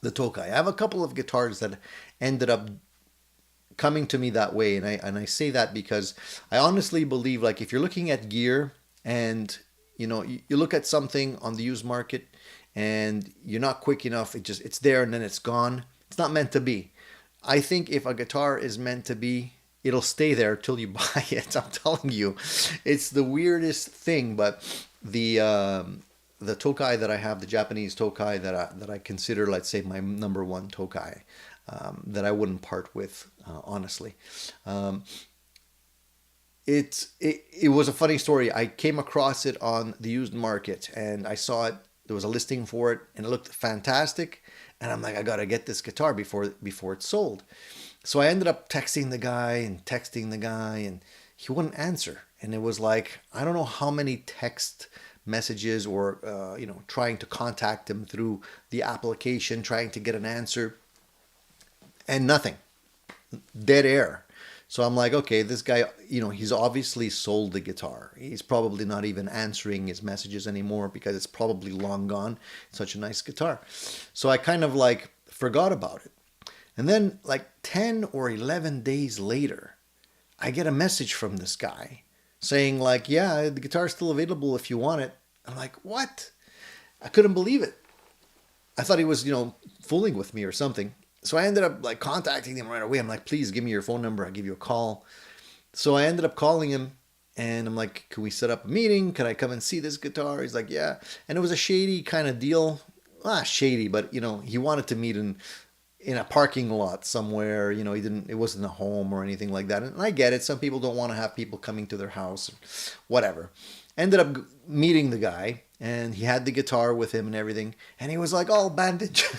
the Tokai. I have a couple of guitars that ended up coming to me that way, and I say that because I honestly believe, like, if you're looking at gear and you look at something on the used market and you're not quick enough. It's there and then it's gone. It's not meant to be. I think if a guitar is meant to be, it'll stay there till you buy it. I'm telling you, it's the weirdest thing. But the Tokai that I have, the Japanese Tokai that I consider, let's say, my number one Tokai, that I wouldn't part with, honestly. It was a funny story. I came across it on the used market and I saw it. There was a listing for it and it looked fantastic. And I'm like, I gotta get this guitar before it's sold. So I ended up texting the guy, and he wouldn't answer. And it was like, I don't know how many text messages or trying to contact him through the application, trying to get an answer, and nothing, dead air. So I'm like, okay, this guy, he's obviously sold the guitar. He's probably not even answering his messages anymore because it's probably long gone. It's such a nice guitar. So I kind of like forgot about it. And then like 10 or 11 days later, I get a message from this guy saying like, yeah, the guitar's still available if you want it. I'm like, what? I couldn't believe it. I thought he was, fooling with me or something. So I ended up like contacting him right away. I'm like, please give me your phone number. I'll give you a call. So I ended up calling him and I'm like, can we set up a meeting? Can I come and see this guitar? He's like, yeah. And it was a shady kind of deal. Not shady, but he wanted to meet in a parking lot somewhere. It wasn't a home or anything like that. And I get it. Some people don't want to have people coming to their house, whatever. Ended up meeting the guy. And he had the guitar with him and everything. And he was like all bandaged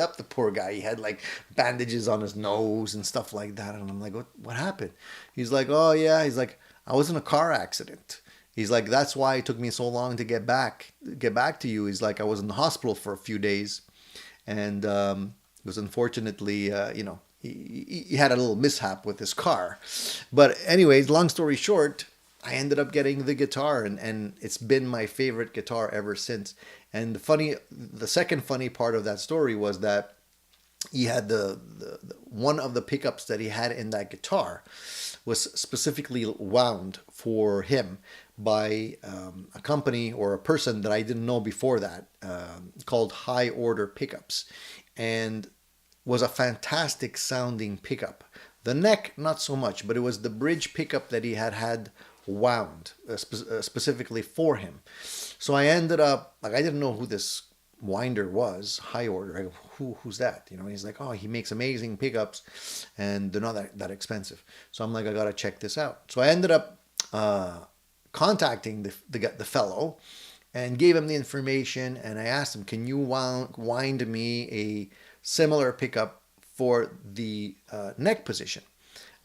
up, the poor guy. He had like bandages on his nose and stuff like that. And I'm like, what happened? He's like, oh yeah. He's like, I was in a car accident. He's like, that's why it took me so long to get back to you. He's like, I was in the hospital for a few days. And it was unfortunately, he had a little mishap with his car. But anyways, long story short, I ended up getting the guitar and it's been my favorite guitar ever since. And the second funny part of that story was that he had the one of the pickups that he had in that guitar was specifically wound for him by a company or a person that I didn't know before that, called High Order Pickups, and was a fantastic sounding pickup. The neck, not so much, but it was the bridge pickup that he had wound specifically for him. So I ended up like, I didn't know who this winder was. High Order. I go, who's that? He's like, oh, he makes amazing pickups and they're not that expensive. So I'm like, I gotta check this out. So I ended up contacting the fellow and gave him the information, and I asked him, can you wind me a similar pickup for the neck position?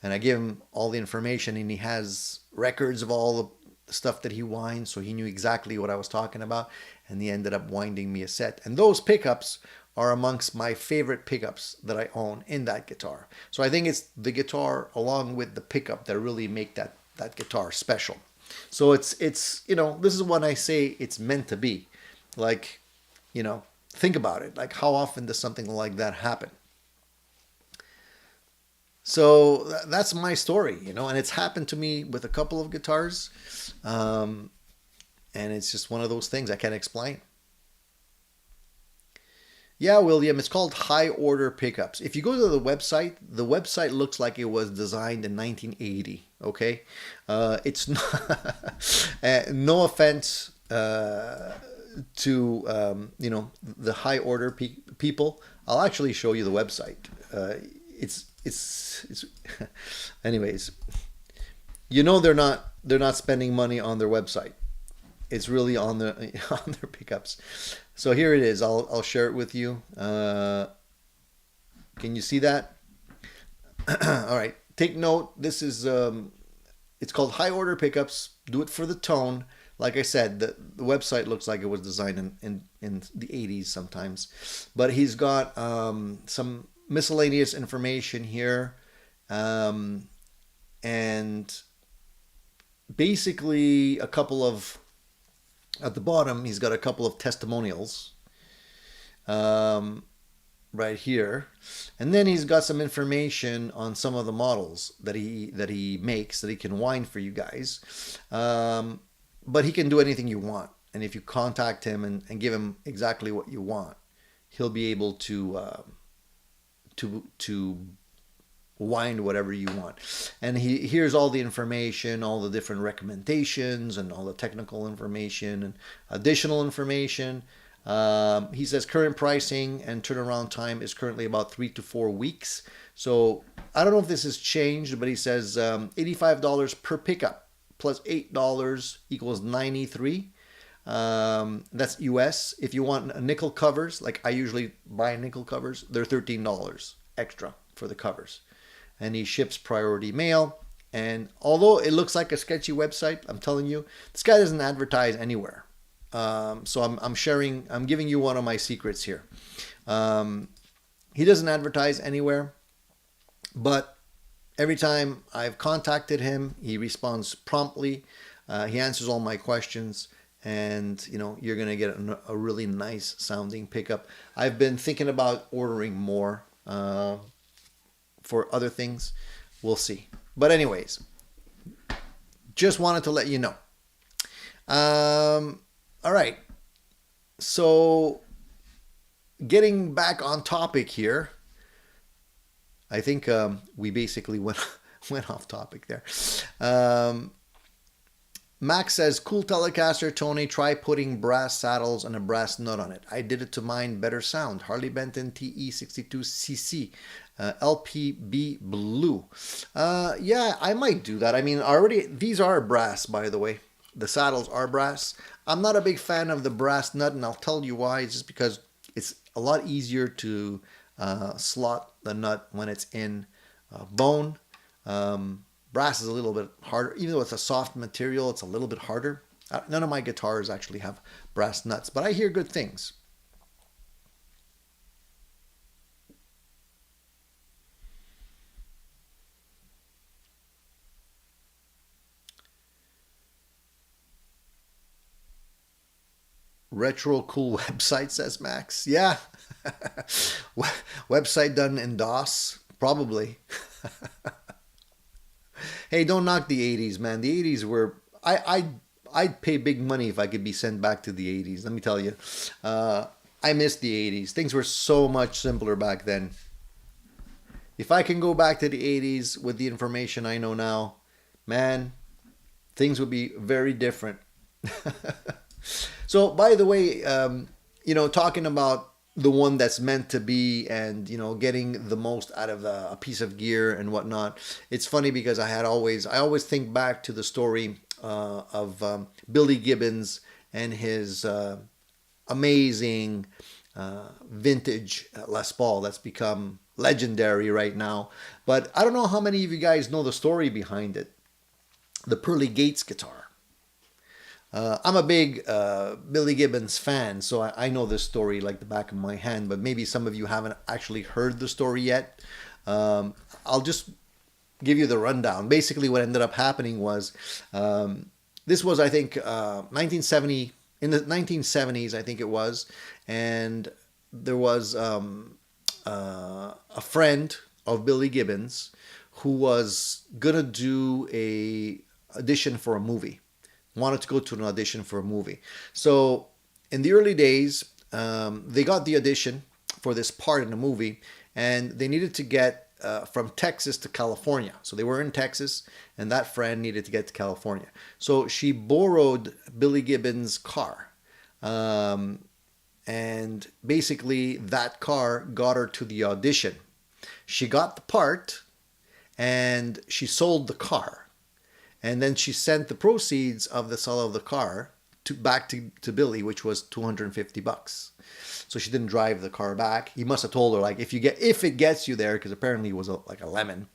And I gave him all the information, and he has records of all the stuff that he winds, so he knew exactly what I was talking about, and he ended up winding me a set. And those pickups are amongst my favorite pickups that I own in that guitar. So I think it's the guitar along with the pickup that really make that guitar special. So it's this is when I say it's meant to be. Like, think about it. Like, how often does something like that happen? So that's my story, and it's happened to me with a couple of guitars. And it's just one of those things I can't explain. Yeah, William, it's called High Order Pickups. If you go to the website looks like it was designed in 1980, okay? It's not, no offense to, the High Order people. I'll actually show you the website. It's anyways, they're not spending money on their website. It's really on their pickups. So here it is. I'll share it with you. Can you see that? All right. Take note. This is it's called High Order Pickups. Do it for the tone. Like I said, the website looks like it was designed in the 80s sometimes, but he's got some miscellaneous information here, and basically a couple of, at the bottom he's got a couple of testimonials right here, and then he's got some information on some of the models that he makes that he can wind for you guys, but he can do anything you want. and if you contact him and give him exactly what you want, he'll be able to wind whatever you want. And he hears all the information, all the different recommendations, and all the technical information and additional information. He says current pricing and turnaround time is currently about 3 to 4 weeks. So I don't know if this has changed, but he says $85 per pickup plus $8 equals $93. That's US. If you want nickel covers, like I usually buy nickel covers, they're $13 extra for the covers. And he ships priority mail. And although it looks like a sketchy website, I'm telling you, this guy doesn't advertise anywhere. So I'm giving you one of my secrets here. He doesn't advertise anywhere, but every time I've contacted him, he responds promptly. He answers all my questions, and you're gonna get a really nice sounding pickup. I've been thinking about ordering more for other things. We'll see. But anyways, just wanted to let you know. All right. So getting back on topic here, I think we basically went off topic there. Max says, cool Telecaster, Tony. Try putting brass saddles and a brass nut on it. I did it to mine better sound. Harley Benton TE62cc. LPB blue. Yeah, I might do that. I mean, already these are brass, by the way. The saddles are brass. I'm not a big fan of the brass nut, and I'll tell you why. It's just because it's a lot easier to slot the nut when it's in bone. Brass is a little bit harder. Even though it's a soft material, it's a little bit harder. None of my guitars actually have brass nuts, but I hear good things. Retro cool website, says Max. Yeah. Website done in DOS? Probably. Hey, don't knock the 80s, man. The 80s were... I'd pay big money if I could be sent back to the 80s. Let me tell you. I miss the 80s. Things were so much simpler back then. If I can go back to the 80s with the information I know now, man, things would be very different. So, by the way, talking about the one that's meant to be and, getting the most out of a piece of gear and whatnot, it's funny because I always think back to the story of Billy Gibbons and his amazing vintage Les Paul that's become legendary right now. But I don't know how many of you guys know the story behind it. The Pearly Gates guitar. I'm a big Billy Gibbons fan, so I know this story like the back of my hand, but maybe some of you haven't actually heard the story yet. I'll just give you the rundown. Basically, what ended up happening was, this was, I think, 1970, in the 1970s, I think it was, and there was a friend of Billy Gibbons who was going to do a audition for a movie. Wanted to go to an audition for a movie. So in the early days, they got the audition for this part in the movie, and they needed to get from Texas to California. So they were in Texas, and that friend needed to get to California. So she borrowed Billy Gibbons' car. And basically that car got her to the audition. She got the part, and she sold the car. And then she sent the proceeds of the sale of the car back to Billy, which was $250. So she didn't drive the car back. He must have told her, like, if it gets you there, because apparently it was like a lemon.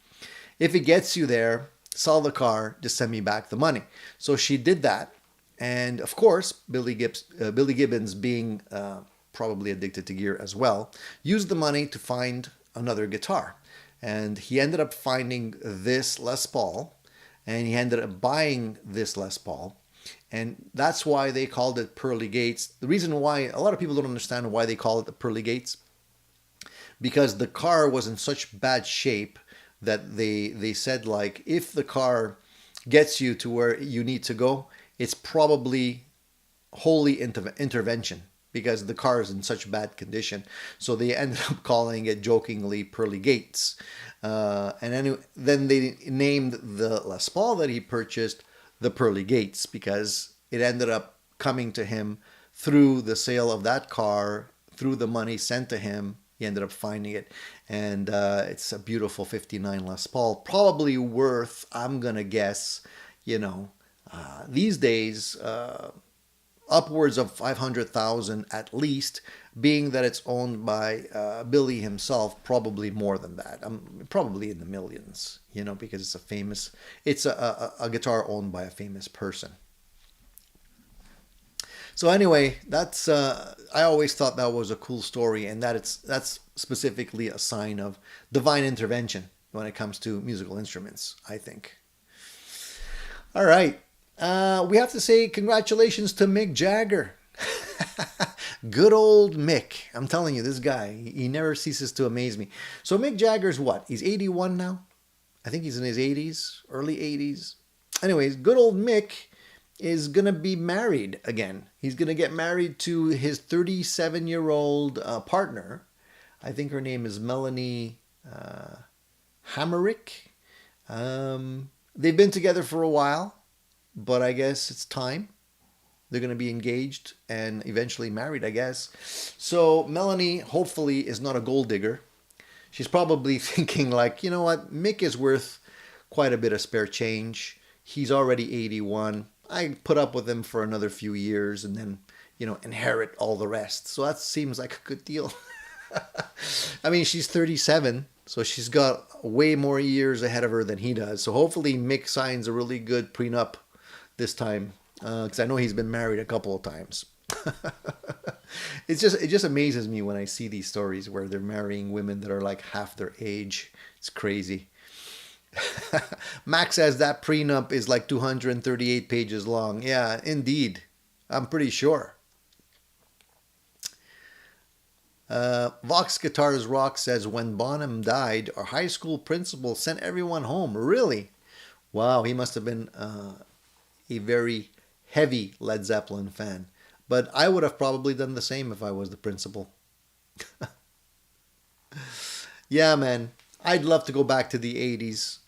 If it gets you there, sell the car, just send me back the money. So she did that. And of course, Billy Gibbons, being probably addicted to gear as well, used the money to find another guitar. And he ended up finding this Les Paul. And he ended up buying this Les Paul. And that's why they called it Pearly Gates. The reason why, a lot of people don't understand why they call it the Pearly Gates. Because the car was in such bad shape that they said, like, if the car gets you to where you need to go, it's probably holy intervention because the car is in such bad condition. So they ended up calling it jokingly Pearly Gates. Then they named the Les Paul that he purchased the Pearly Gates because it ended up coming to him through the sale of that car, through the money sent to him. He ended up finding it, and it's a beautiful '59 Les Paul, probably worth, I'm gonna guess, these days, upwards of 500,000 at least, being that it's owned by Billy himself, probably more than that. Probably in the millions, because it's a guitar owned by a famous person. So anyway, that's I always thought that was a cool story, and that's specifically a sign of divine intervention when it comes to musical instruments, I think. All right. We have to say congratulations to Mick Jagger. Good old Mick. I'm telling you, this guy, he never ceases to amaze me. So Mick Jagger's what? He's 81 now? I think he's in his 80s, early 80s. Anyways, good old Mick is going to be married again. He's going to get married to his 37-year-old partner. I think her name is Melanie Hamerick. They've been together for a while, but I guess it's time. They're going to be engaged and eventually married, I guess. So Melanie, hopefully, is not a gold digger. She's probably thinking like, you know what, Mick is worth quite a bit of spare change. He's already 81. I put up with him for another few years and then, inherit all the rest. So that seems like a good deal. I mean, she's 37, so she's got way more years ahead of her than he does. So hopefully Mick signs a really good prenup this time, because I know he's been married a couple of times. It just amazes me when I see these stories where they're marrying women that are like half their age. It's crazy. Max says that prenup is like 238 pages long. Yeah, indeed. I'm pretty sure. Vox Guitars Rock says, when Bonham died, our high school principal sent everyone home. Really? Wow, he must have been a very heavy Led Zeppelin fan. But I would have probably done the same if I was the principal. Yeah, man. I'd love to go back to the 80s.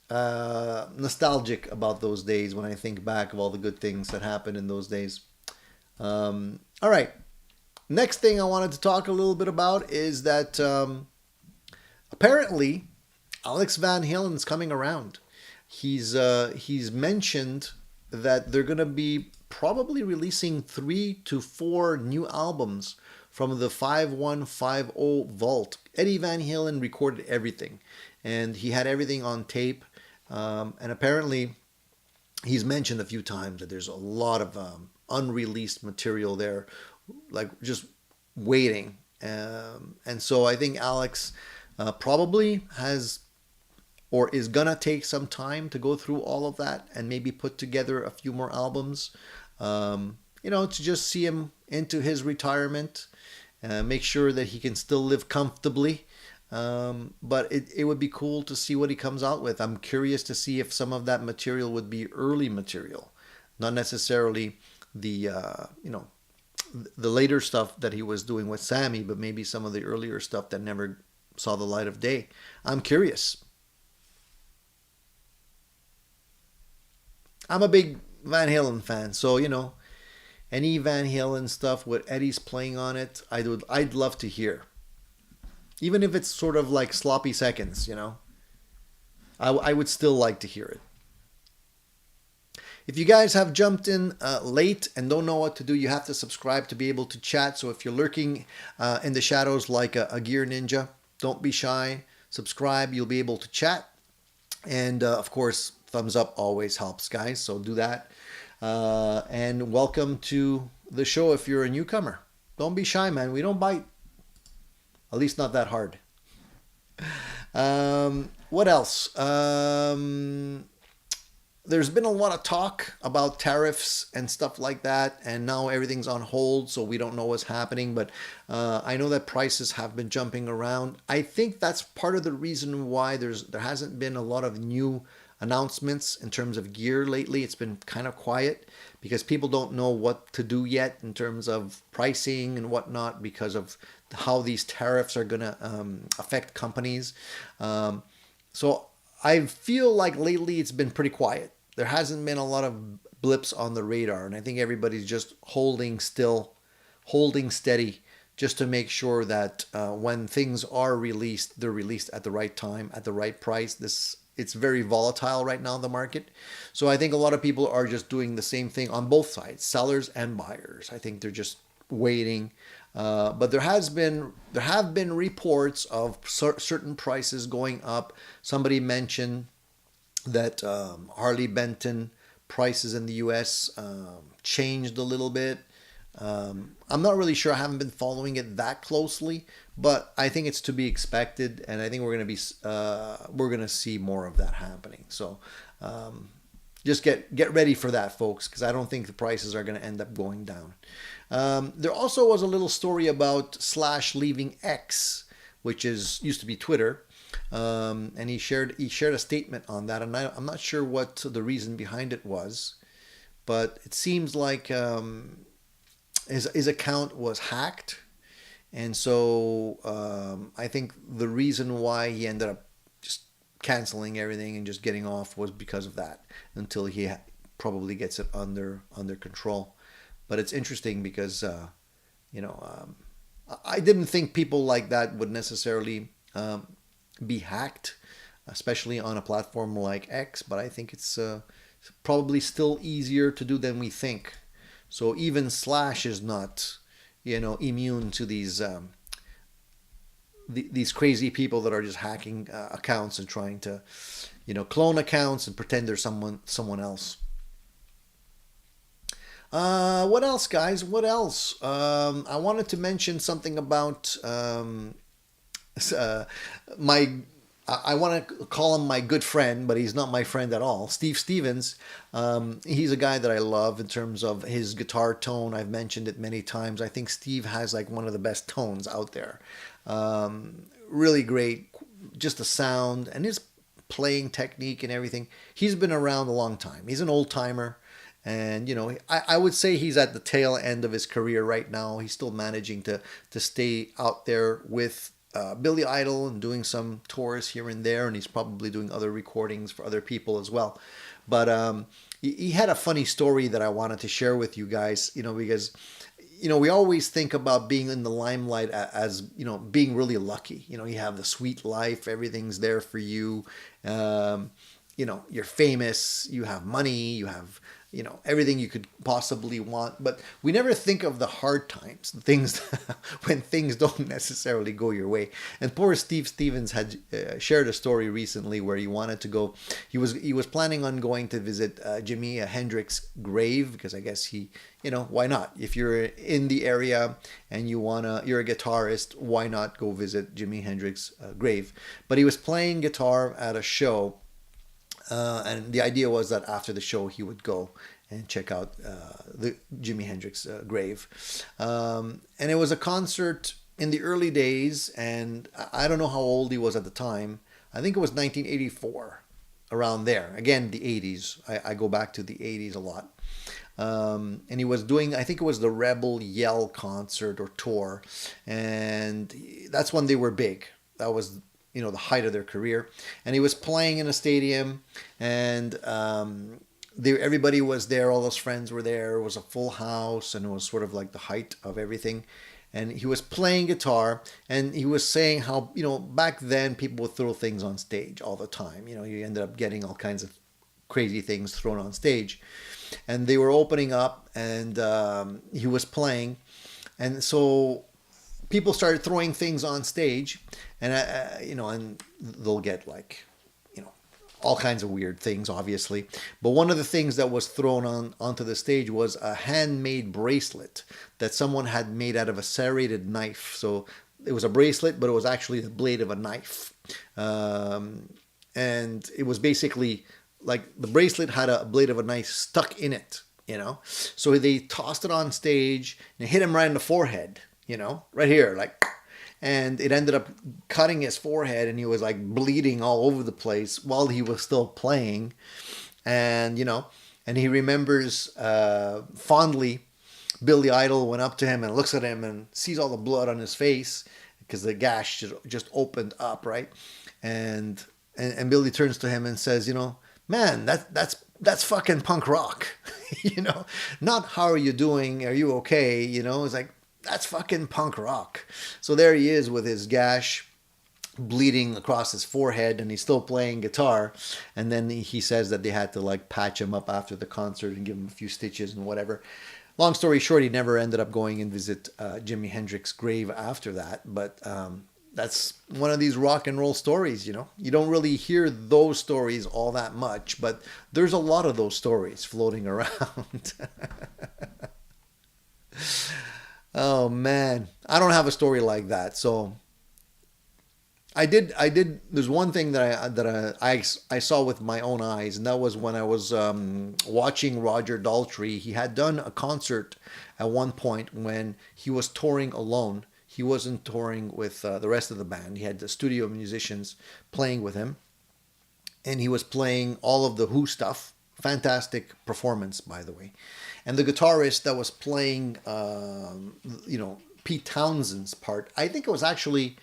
Nostalgic about those days when I think back of all the good things that happened in those days. All right. Next thing I wanted to talk a little bit about is that apparently Alex Van Halen is coming around. He's mentioned that they're going to be probably releasing 3 to 4 new albums from the 5150 vault. Eddie Van Halen recorded everything, and he had everything on tape. And apparently, he's mentioned a few times that there's a lot of unreleased material there, like just waiting. And so I think Alex probably has or is gonna take some time to go through all of that and maybe put together a few more albums. To just see him into his retirement, make sure that he can still live comfortably. But it would be cool to see what he comes out with. I'm curious to see if some of that material would be early material, not necessarily the later stuff that he was doing with Sammy, but maybe some of the earlier stuff that never saw the light of day. I'm curious. I'm a big Van Halen fan, so any Van Halen stuff with Eddie's playing on it, I'd love to hear. Even if it's sort of like sloppy seconds, I would still like to hear it. If you guys have jumped in late and don't know what to do, you have to subscribe to be able to chat. So if you're lurking in the shadows like a gear ninja, don't be shy. Subscribe, you'll be able to chat. And of course, thumbs up always helps, guys. So do that. And welcome to the show if you're a newcomer. Don't be shy, man. We don't bite. At least not that hard. What else? There's been a lot of talk about tariffs and stuff like that, and now everything's on hold, so we don't know what's happening. But I know that prices have been jumping around. I think that's part of the reason why there hasn't been a lot of new announcements in terms of gear lately. It's been kind of quiet because people don't know what to do yet in terms of pricing and whatnot because of how these tariffs are going to affect companies. So I feel like lately it's been pretty quiet. There hasn't been a lot of blips on the radar, and I think everybody's just holding still, holding steady, just to make sure that when things are released, they're released at the right time, at the right price. It's very volatile right now in the market. So I think a lot of people are just doing the same thing on both sides, sellers and buyers. I think they're just waiting. But there have been reports of certain prices going up. Somebody mentioned that Harley Benton prices in the U.S. Changed a little bit. I'm not really sure. I haven't been following it that closely, but I think it's to be expected, and I think we're gonna see more of that happening. So just get ready for that, folks, because I don't think the prices are gonna end up going down. There also was a little story about Slash leaving X, which used to be Twitter, and he shared a statement on that, and I'm not sure what the reason behind it was, but it seems like his account was hacked, and so I think the reason why he ended up just canceling everything and just getting off was because of that, until he probably gets it under control. But it's interesting because I didn't think people like that would necessarily be hacked, especially on a platform like X. But I think it's probably still easier to do than we think. So even Slash is not, immune to these crazy people that are just hacking accounts and trying to, clone accounts and pretend they're someone else. What else, guys? What else? I wanted to mention something about my. I want to call him my good friend, but he's not my friend at all. Steve Stevens. He's a guy that I love in terms of his guitar tone. I've mentioned it many times. I think Steve has like one of the best tones out there. Really great, just the sound and his playing technique and everything. He's been around a long time. He's an old timer. And, I would say he's at the tail end of his career right now. He's still managing to stay out there with Billy Idol and doing some tours here and there. And he's probably doing other recordings for other people as well. But he had a funny story that I wanted to share with you guys, because, we always think about being in the limelight as, being really lucky. You have the sweet life. Everything's there for you. You're famous. You have money. You have everything you could possibly want, but we never think of the hard times, the things when things don't necessarily go your way. And poor Steve Stevens had shared a story recently where he wanted to go. He was planning on going to visit Jimi Hendrix's grave, because I guess he, why not? If you're in the area and you're a guitarist, why not go visit Jimi Hendrix's grave? But he was playing guitar at a show. And the idea was that after the show, he would go and check out the Jimi Hendrix grave. And it was a concert in the early days, and I don't know how old he was at the time. I think it was 1984, around there. Again, the 80s. I go back to the 80s a lot. And he was doing, I think it was the Rebel Yell concert or tour. And that's when they were big. That was the height of their career, and he was playing in a stadium, and everybody was there. All those friends were there. It was a full house, and it was sort of like the height of everything. And he was playing guitar, and he was saying how back then people would throw things on stage all the time. You ended up getting all kinds of crazy things thrown on stage, and they were opening up, and he was playing, and so people started throwing things on stage, and and they'll get like, all kinds of weird things, obviously. But one of the things that was thrown onto the stage was a handmade bracelet that someone had made out of a serrated knife. So it was a bracelet, but it was actually the blade of a knife, and it was basically like the bracelet had a blade of a knife stuck in it. So they tossed it on stage and it hit him right in the forehead. Right here, like, and it ended up cutting his forehead, and he was like bleeding all over the place while he was still playing. And and he remembers fondly Billy Idol went up to him and looks at him and sees all the blood on his face because the gash just opened up, right? And Billy turns to him and says, man, that's fucking punk rock. Not how are you doing? Are you okay? It's like, that's fucking punk rock. So there he is with his gash bleeding across his forehead, and he's still playing guitar. And then he says that they had to like patch him up after the concert and give him a few stitches and whatever. Long story short, he never ended up going and visit Jimi Hendrix's grave after that. But that's one of these rock and roll stories, You don't really hear those stories all that much, but there's a lot of those stories floating around. Oh man, I don't have a story like that. So I did. There's one thing that I saw with my own eyes, and that was when I was watching Roger Daltrey. He had done a concert at one point when he was touring alone. He wasn't touring with the rest of the band. He had the studio musicians playing with him, and he was playing all of the Who stuff. Fantastic performance, by the way. And the guitarist that was playing, Pete Townshend's part, I think it was actually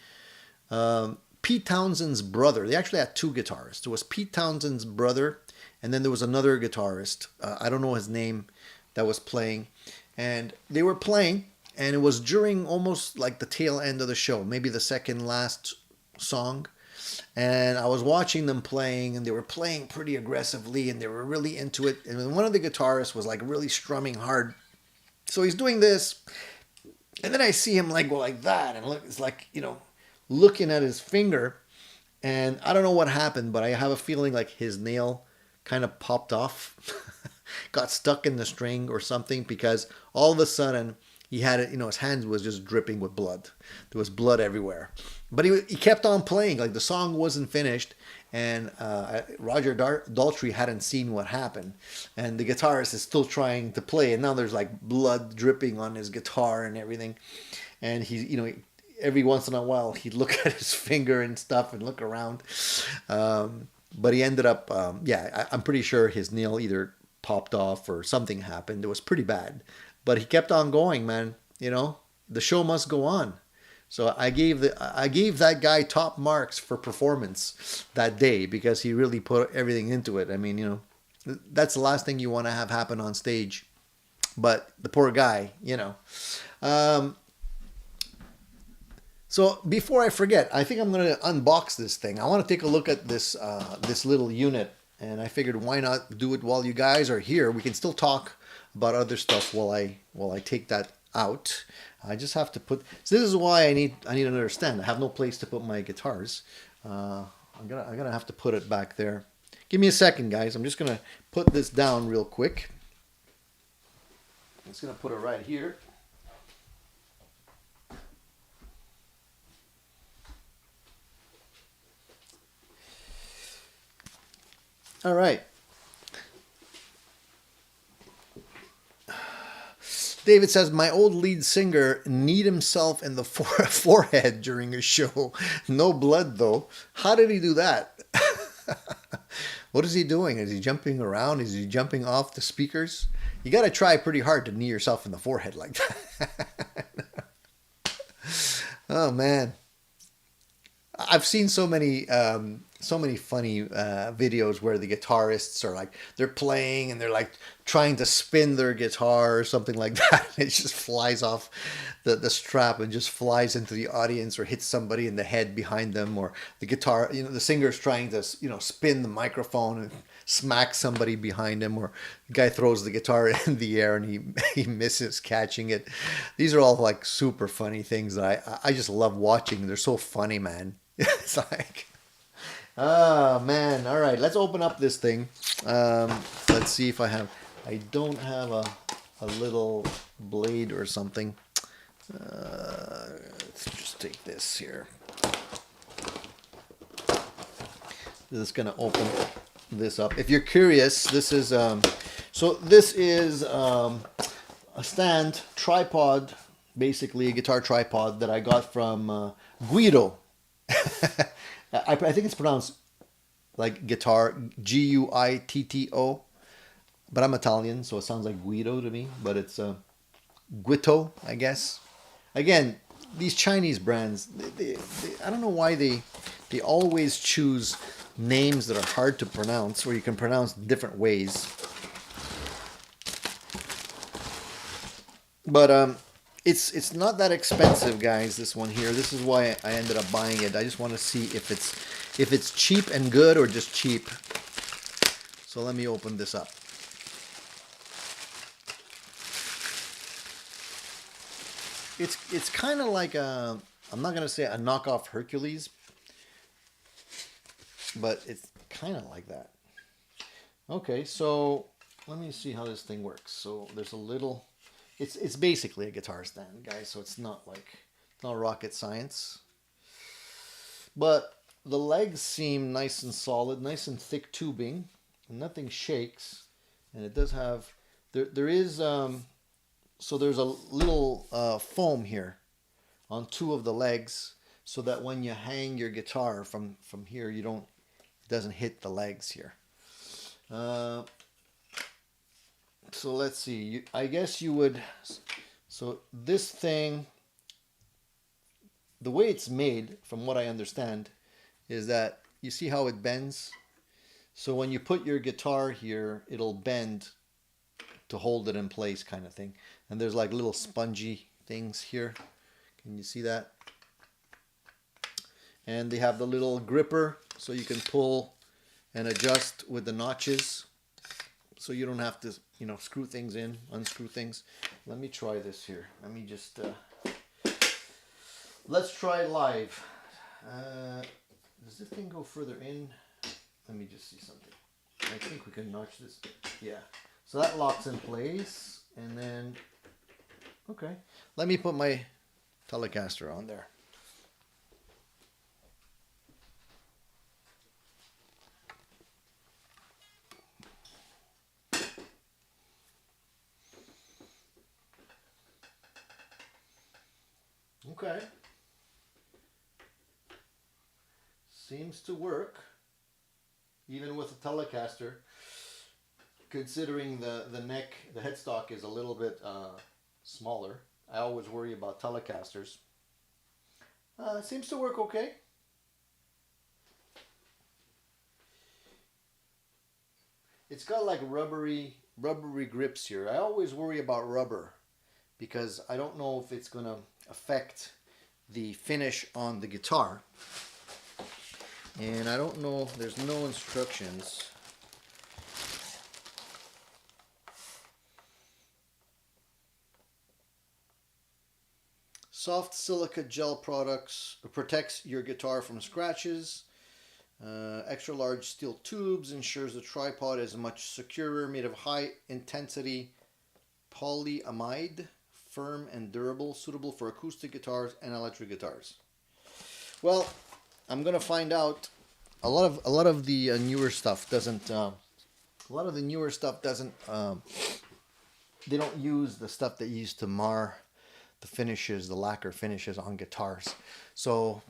Pete Townshend's brother. They actually had two guitarists. There was Pete Townshend's brother, and then there was another guitarist. I don't know his name, that was playing. And they were playing, and it was during almost like the tail end of the show, maybe the second last song. And I was watching them playing, and they were playing pretty aggressively, and they were really into it. And one of the guitarists was like really strumming hard. So he's doing this, and then I see him like go like that, and look, it's like, looking at his finger, and I don't know what happened, but I have a feeling like his nail kind of popped off, got stuck in the string or something, because all of a sudden he had it, his hands was just dripping with blood. There was blood everywhere. But he kept on playing, like the song wasn't finished, and Roger Daltrey hadn't seen what happened, and the guitarist is still trying to play, and now there's like blood dripping on his guitar and everything, and he's, every once in a while he'd look at his finger and stuff and look around, but he ended up, I'm pretty sure his nail either popped off or something happened. It was pretty bad, but he kept on going, man. The show must go on. So I gave that guy top marks for performance that day, because he really put everything into it. I mean, that's the last thing you want to have happen on stage. But the poor guy, So before I forget, I think I'm going to unbox this thing. I want to take a look at this this little unit, and I figured why not do it while you guys are here. We can still talk about other stuff while I take that out. I just have to put. So this is why I need to understand. I have no place to put my guitars. I'm gonna have to put it back there. Give me a second, guys. I'm just gonna put this down real quick. I'm just gonna put it right here. All right. David says, my old lead singer kneed himself in the forehead during a show. No blood, though. How did he do that? What is he doing? Is he jumping around? Is he jumping off the speakers? You got to try pretty hard to knee yourself in the forehead like that. Oh, man. I've seen so many funny videos where the guitarists are like, they're playing and they're like trying to spin their guitar or something like that. It just flies off the strap and just flies into the audience or hits somebody in the head behind them, or the guitar, the singer's trying to, spin the microphone and smack somebody behind him, or the guy throws the guitar in the air and he misses catching it. These are all like super funny things that I just love watching. They're so funny, man. It's like, oh man. All right, let's open up this thing. Let's see if I don't have a little blade or something. Let's just take this here. This is gonna open this up. If you're curious, this is a stand tripod basically a guitar tripod that I got from Guido. I think it's pronounced like guitar, Guitto, but I'm Italian, so it sounds like Guido to me, but it's Guito, I guess. Again, these Chinese brands, I don't know why they always choose names that are hard to pronounce, or you can pronounce different ways. But it's not that expensive, guys. This one here. This is why I ended up buying it. I just want to see if it's cheap and good or just cheap. So let me open this up. It's kind of like a, I'm not gonna say a knockoff Hercules, but it's kind of like that. Okay, so let me see how this thing works. So there's a little. It's basically a guitar stand, guys, so it's not rocket science. But the legs seem nice and solid, nice and thick tubing, and nothing shakes. And it does have, there is, so there's a little foam here on two of the legs, so that when you hang your guitar from here, it doesn't hit the legs here. So let's see, I guess you would, so this thing, the way it's made, from what I understand, is that you see how it bends? So when you put your guitar here, it'll bend to hold it in place, kind of thing. And there's like little spongy things here. Can you see that? And they have the little gripper, so you can pull and adjust with the notches. So you don't have to, screw things in, unscrew things. Let me try this here. Let me just, let's try live. Does this thing go further in? Let me just see something. I think we can notch this. Yeah. So that locks in place. And then, okay. Let me put my Telecaster on there. Okay. Seems to work, even with a Telecaster, considering the neck, the headstock is a little bit smaller. I always worry about Telecasters. Seems to work okay. It's got like rubbery grips here. I always worry about rubber because I don't know if it's gonna affect the finish on the guitar. And I don't know, there's no instructions. Soft silica gel products protects your guitar from scratches. Extra large steel tubes ensures the tripod is much securer, made of high intensity polyamide, firm and durable, suitable for acoustic guitars and electric guitars. Well, I'm gonna find out. A lot of the newer stuff doesn't. They don't use the stuff that used to mar the finishes, the lacquer finishes on guitars. So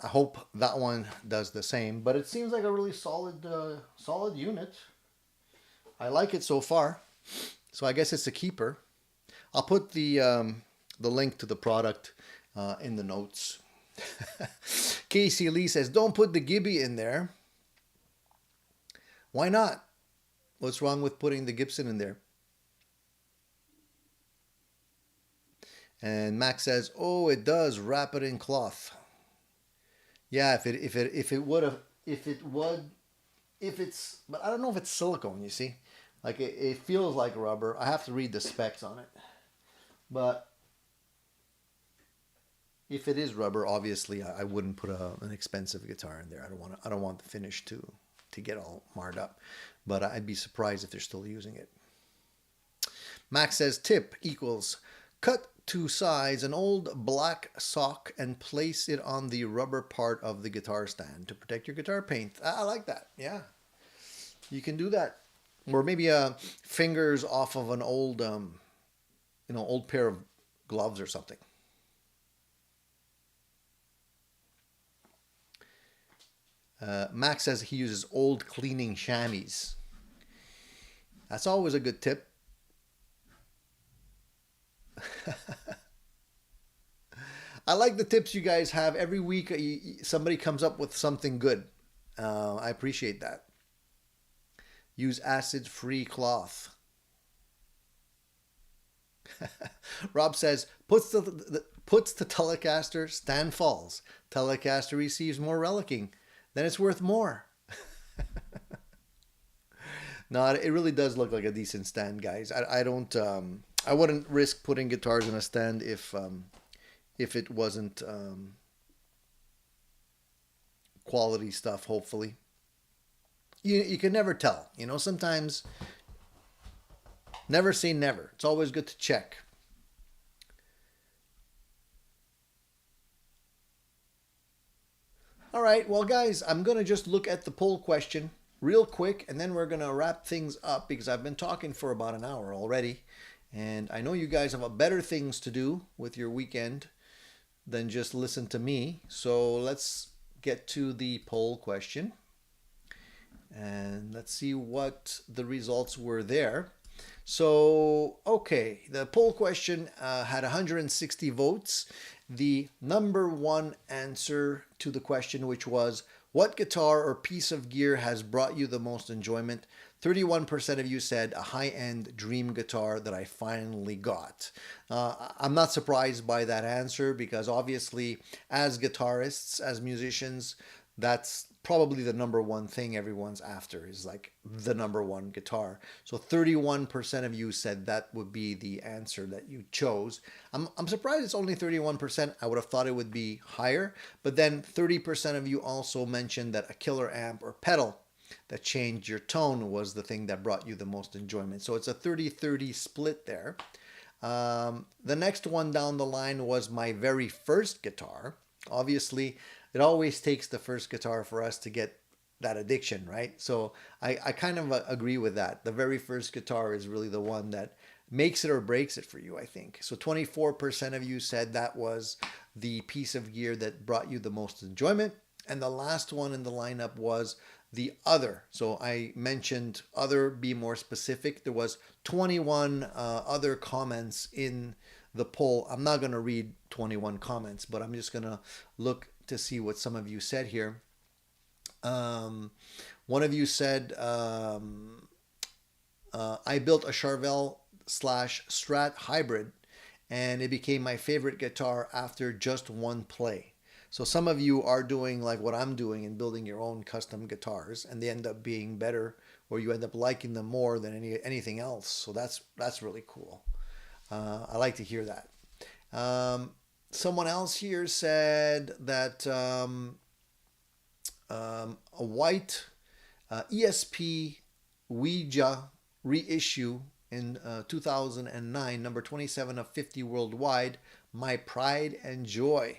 I hope that one does the same. But it seems like a really solid unit. I like it so far. So I guess it's a keeper. I'll put the link to the product in the notes. Casey Lee says, don't put the Gibby in there. Why not? What's wrong with putting the Gibson in there? And Max says, oh, it does wrap it in cloth. Yeah, but I don't know if it's silicone, you see. Like it feels like rubber. I have to read the specs on it. But if it is rubber, obviously I wouldn't put an expensive guitar in there. I don't want the finish to get all marred up. But I'd be surprised if they're still using it. Max says tip equals cut to size an old black sock and place it on the rubber part of the guitar stand to protect your guitar paint. I like that. Yeah, you can do that. Or maybe fingers off of an old old pair of gloves or something. Max says he uses old cleaning chamois. That's always a good tip. I like the tips you guys have. Every week somebody comes up with something good. I appreciate that. Use acid-free cloth. Rob says, puts the Telecaster, stand falls. Telecaster receives more relicking. Then it's worth more. No, it really does look like a decent stand, guys. I don't. I wouldn't risk putting guitars in a stand if it wasn't quality stuff. Hopefully, you can never tell. You know, sometimes never say never. It's always good to check. All right, well, guys, I'm going to just look at the poll question real quick, and then we're going to wrap things up because I've been talking for about an hour already. And I know you guys have better things to do with your weekend than just listen to me. So let's get to the poll question. And let's see what the results were there. So, okay, the poll question had 160 votes. The number one answer to the question, which was, what guitar or piece of gear has brought you the most enjoyment? 31% of you said a high-end dream guitar that I finally got. I'm not surprised by that answer because obviously as guitarists, as musicians, that's probably the number one thing everyone's after is like the number one guitar. So 31% of you said that would be the answer that you chose. I'm surprised it's only 31%. I would have thought it would be higher. But then 30% of you also mentioned that a killer amp or pedal that changed your tone was the thing that brought you the most enjoyment. So it's a 30-30 split there. The next one down the line was my very first guitar. Obviously, it always takes the first guitar for us to get that addiction, right? So I kind of agree with that. The very first guitar is really the one that makes it or breaks it for you, I think. So 24% of you said that was the piece of gear that brought you the most enjoyment. And the last one in the lineup was the other. So I mentioned other, be more specific. There was 21 other comments in the poll. I'm not going to read 21 comments, but I'm just going to look to see what some of you said here. One of you said, I built a Charvel / Strat hybrid and it became my favorite guitar after just one play. So some of you are doing like what I'm doing and building your own custom guitars, and they end up being better, or you end up liking them more than anything else. So that's really cool. I like to hear that. Someone else here said that a white ESP Ouija reissue in 2009, number 27 of 50 worldwide, my pride and joy.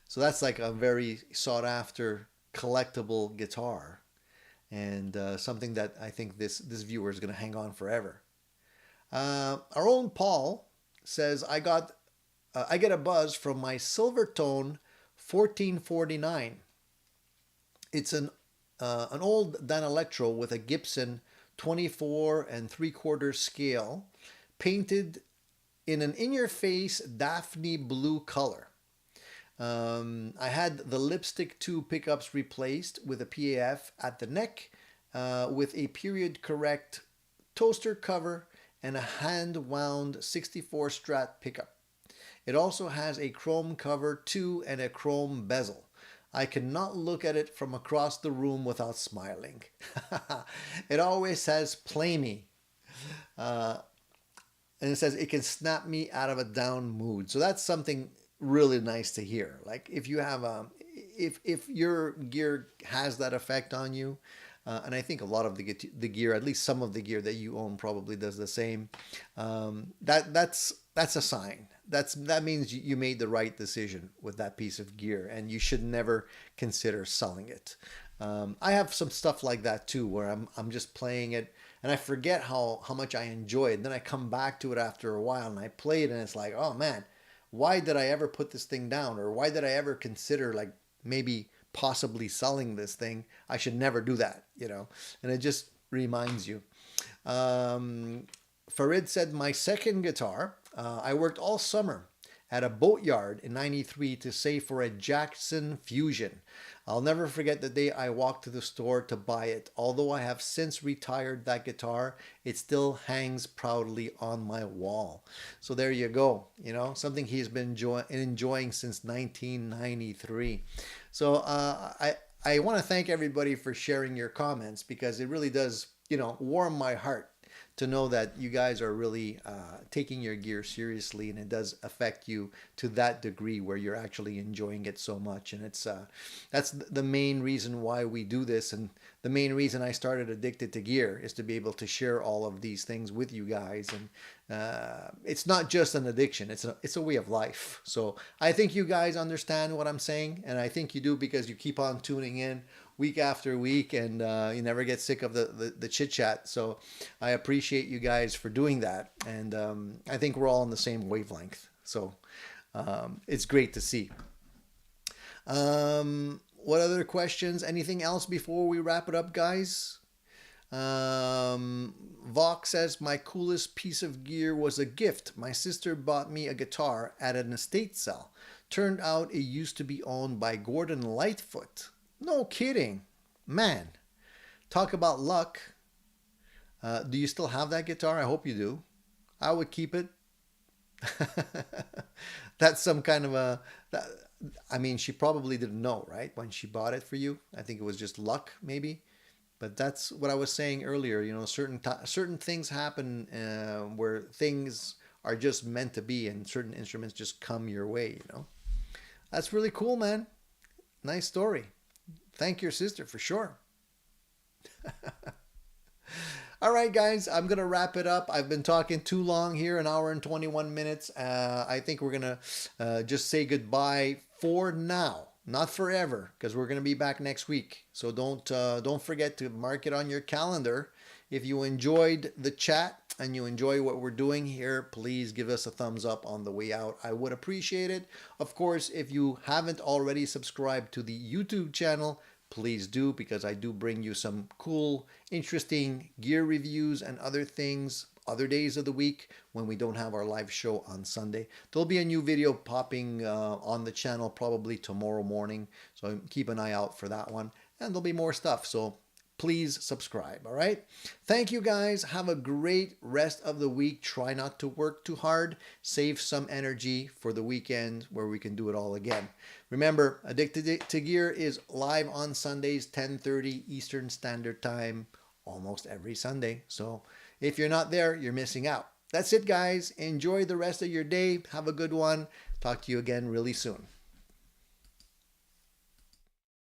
So that's like a very sought after collectible guitar, and something that I think this viewer is going to hang on forever. Our own Paul says, I get a buzz from my Silvertone 1449. It's an old Danelectro with a Gibson 24 3/4 scale, painted in an in-your-face Daphne blue color. I had the lipstick 2 pickups replaced with a PAF at the neck, with a period correct toaster cover and a hand-wound 64 Strat pickup. It also has a chrome cover too and a chrome bezel. I cannot look at it from across the room without smiling. It always says, play me. And it says, it can snap me out of a down mood. So that's something really nice to hear. Like if you have if your gear has that effect on you, and I think a lot of the gear, at least some of the gear that you own, probably does the same. That's a sign. That means you made the right decision with that piece of gear, and you should never consider selling it. I have some stuff like that too, where I'm just playing it and I forget how much I enjoy it. And then I come back to it after a while and I play it, and it's like, oh man, why did I ever put this thing down? Or why did I ever consider like maybe possibly selling this thing. I should never do that, you know. And it just reminds you. Farid said, my second guitar, I worked all summer at a boatyard in 93 to save for a Jackson Fusion. I'll never forget the day I walked to the store to buy it. Although I have since retired that guitar, it still hangs proudly on my wall. So there you go. You know, something he's been enjoying since 1993. So I want to thank everybody for sharing your comments, because it really does, you know, warm my heart to know that you guys are really taking your gear seriously, and it does affect you to that degree where you're actually enjoying it so much. And it's that's the main reason why we do this, and the main reason I started Addicted to Gear is to be able to share all of these things with you guys. And it's not just an addiction, it's a way of life. So I think you guys understand what I'm saying, and I think you do, because you keep on tuning in week after week, and you never get sick of the chit chat. So I appreciate you guys for doing that, and I think we're all on the same wavelength. So it's great to see. What other questions? Anything else before we wrap it up, guys? Vox says, my coolest piece of gear was a gift. My sister bought me a guitar at an estate sale. Turned out it used to be owned by Gordon Lightfoot. No kidding. Man, talk about luck. Do you still have that guitar? I hope you do. I would keep it. That's some kind of I mean, she probably didn't know, right, when she bought it for you. I think it was just luck, maybe. But that's what I was saying earlier. You know, certain things happen where things are just meant to be, and certain instruments just come your way, you know. That's really cool, man. Nice story. Thank your sister for sure. All right, guys, I'm going to wrap it up. I've been talking too long here, an hour and 21 minutes. I think we're going to just say goodbye for now. Not forever, because we're going to be back next week. So don't forget to mark it on your calendar. If you enjoyed the chat and you enjoy what we're doing here, please give us a thumbs up on the way out. I would appreciate it. Of course, if you haven't already subscribed to the YouTube channel, please do, because I do bring you some cool, interesting gear reviews and other things other days of the week when we don't have our live show on Sunday. There'll be a new video popping on the channel probably tomorrow morning, so keep an eye out for that one, and there'll be more stuff, so please subscribe. All right, thank you guys. Have a great rest of the week. Try not to work too hard. Save some energy for the weekend where we can do it all again. Remember, Addicted to Gear is live on Sundays, 10:30 Eastern Standard Time, almost every Sunday. So if you're not there, you're missing out. That's it, guys. Enjoy the rest of your day. Have a good one. Talk to you again really soon.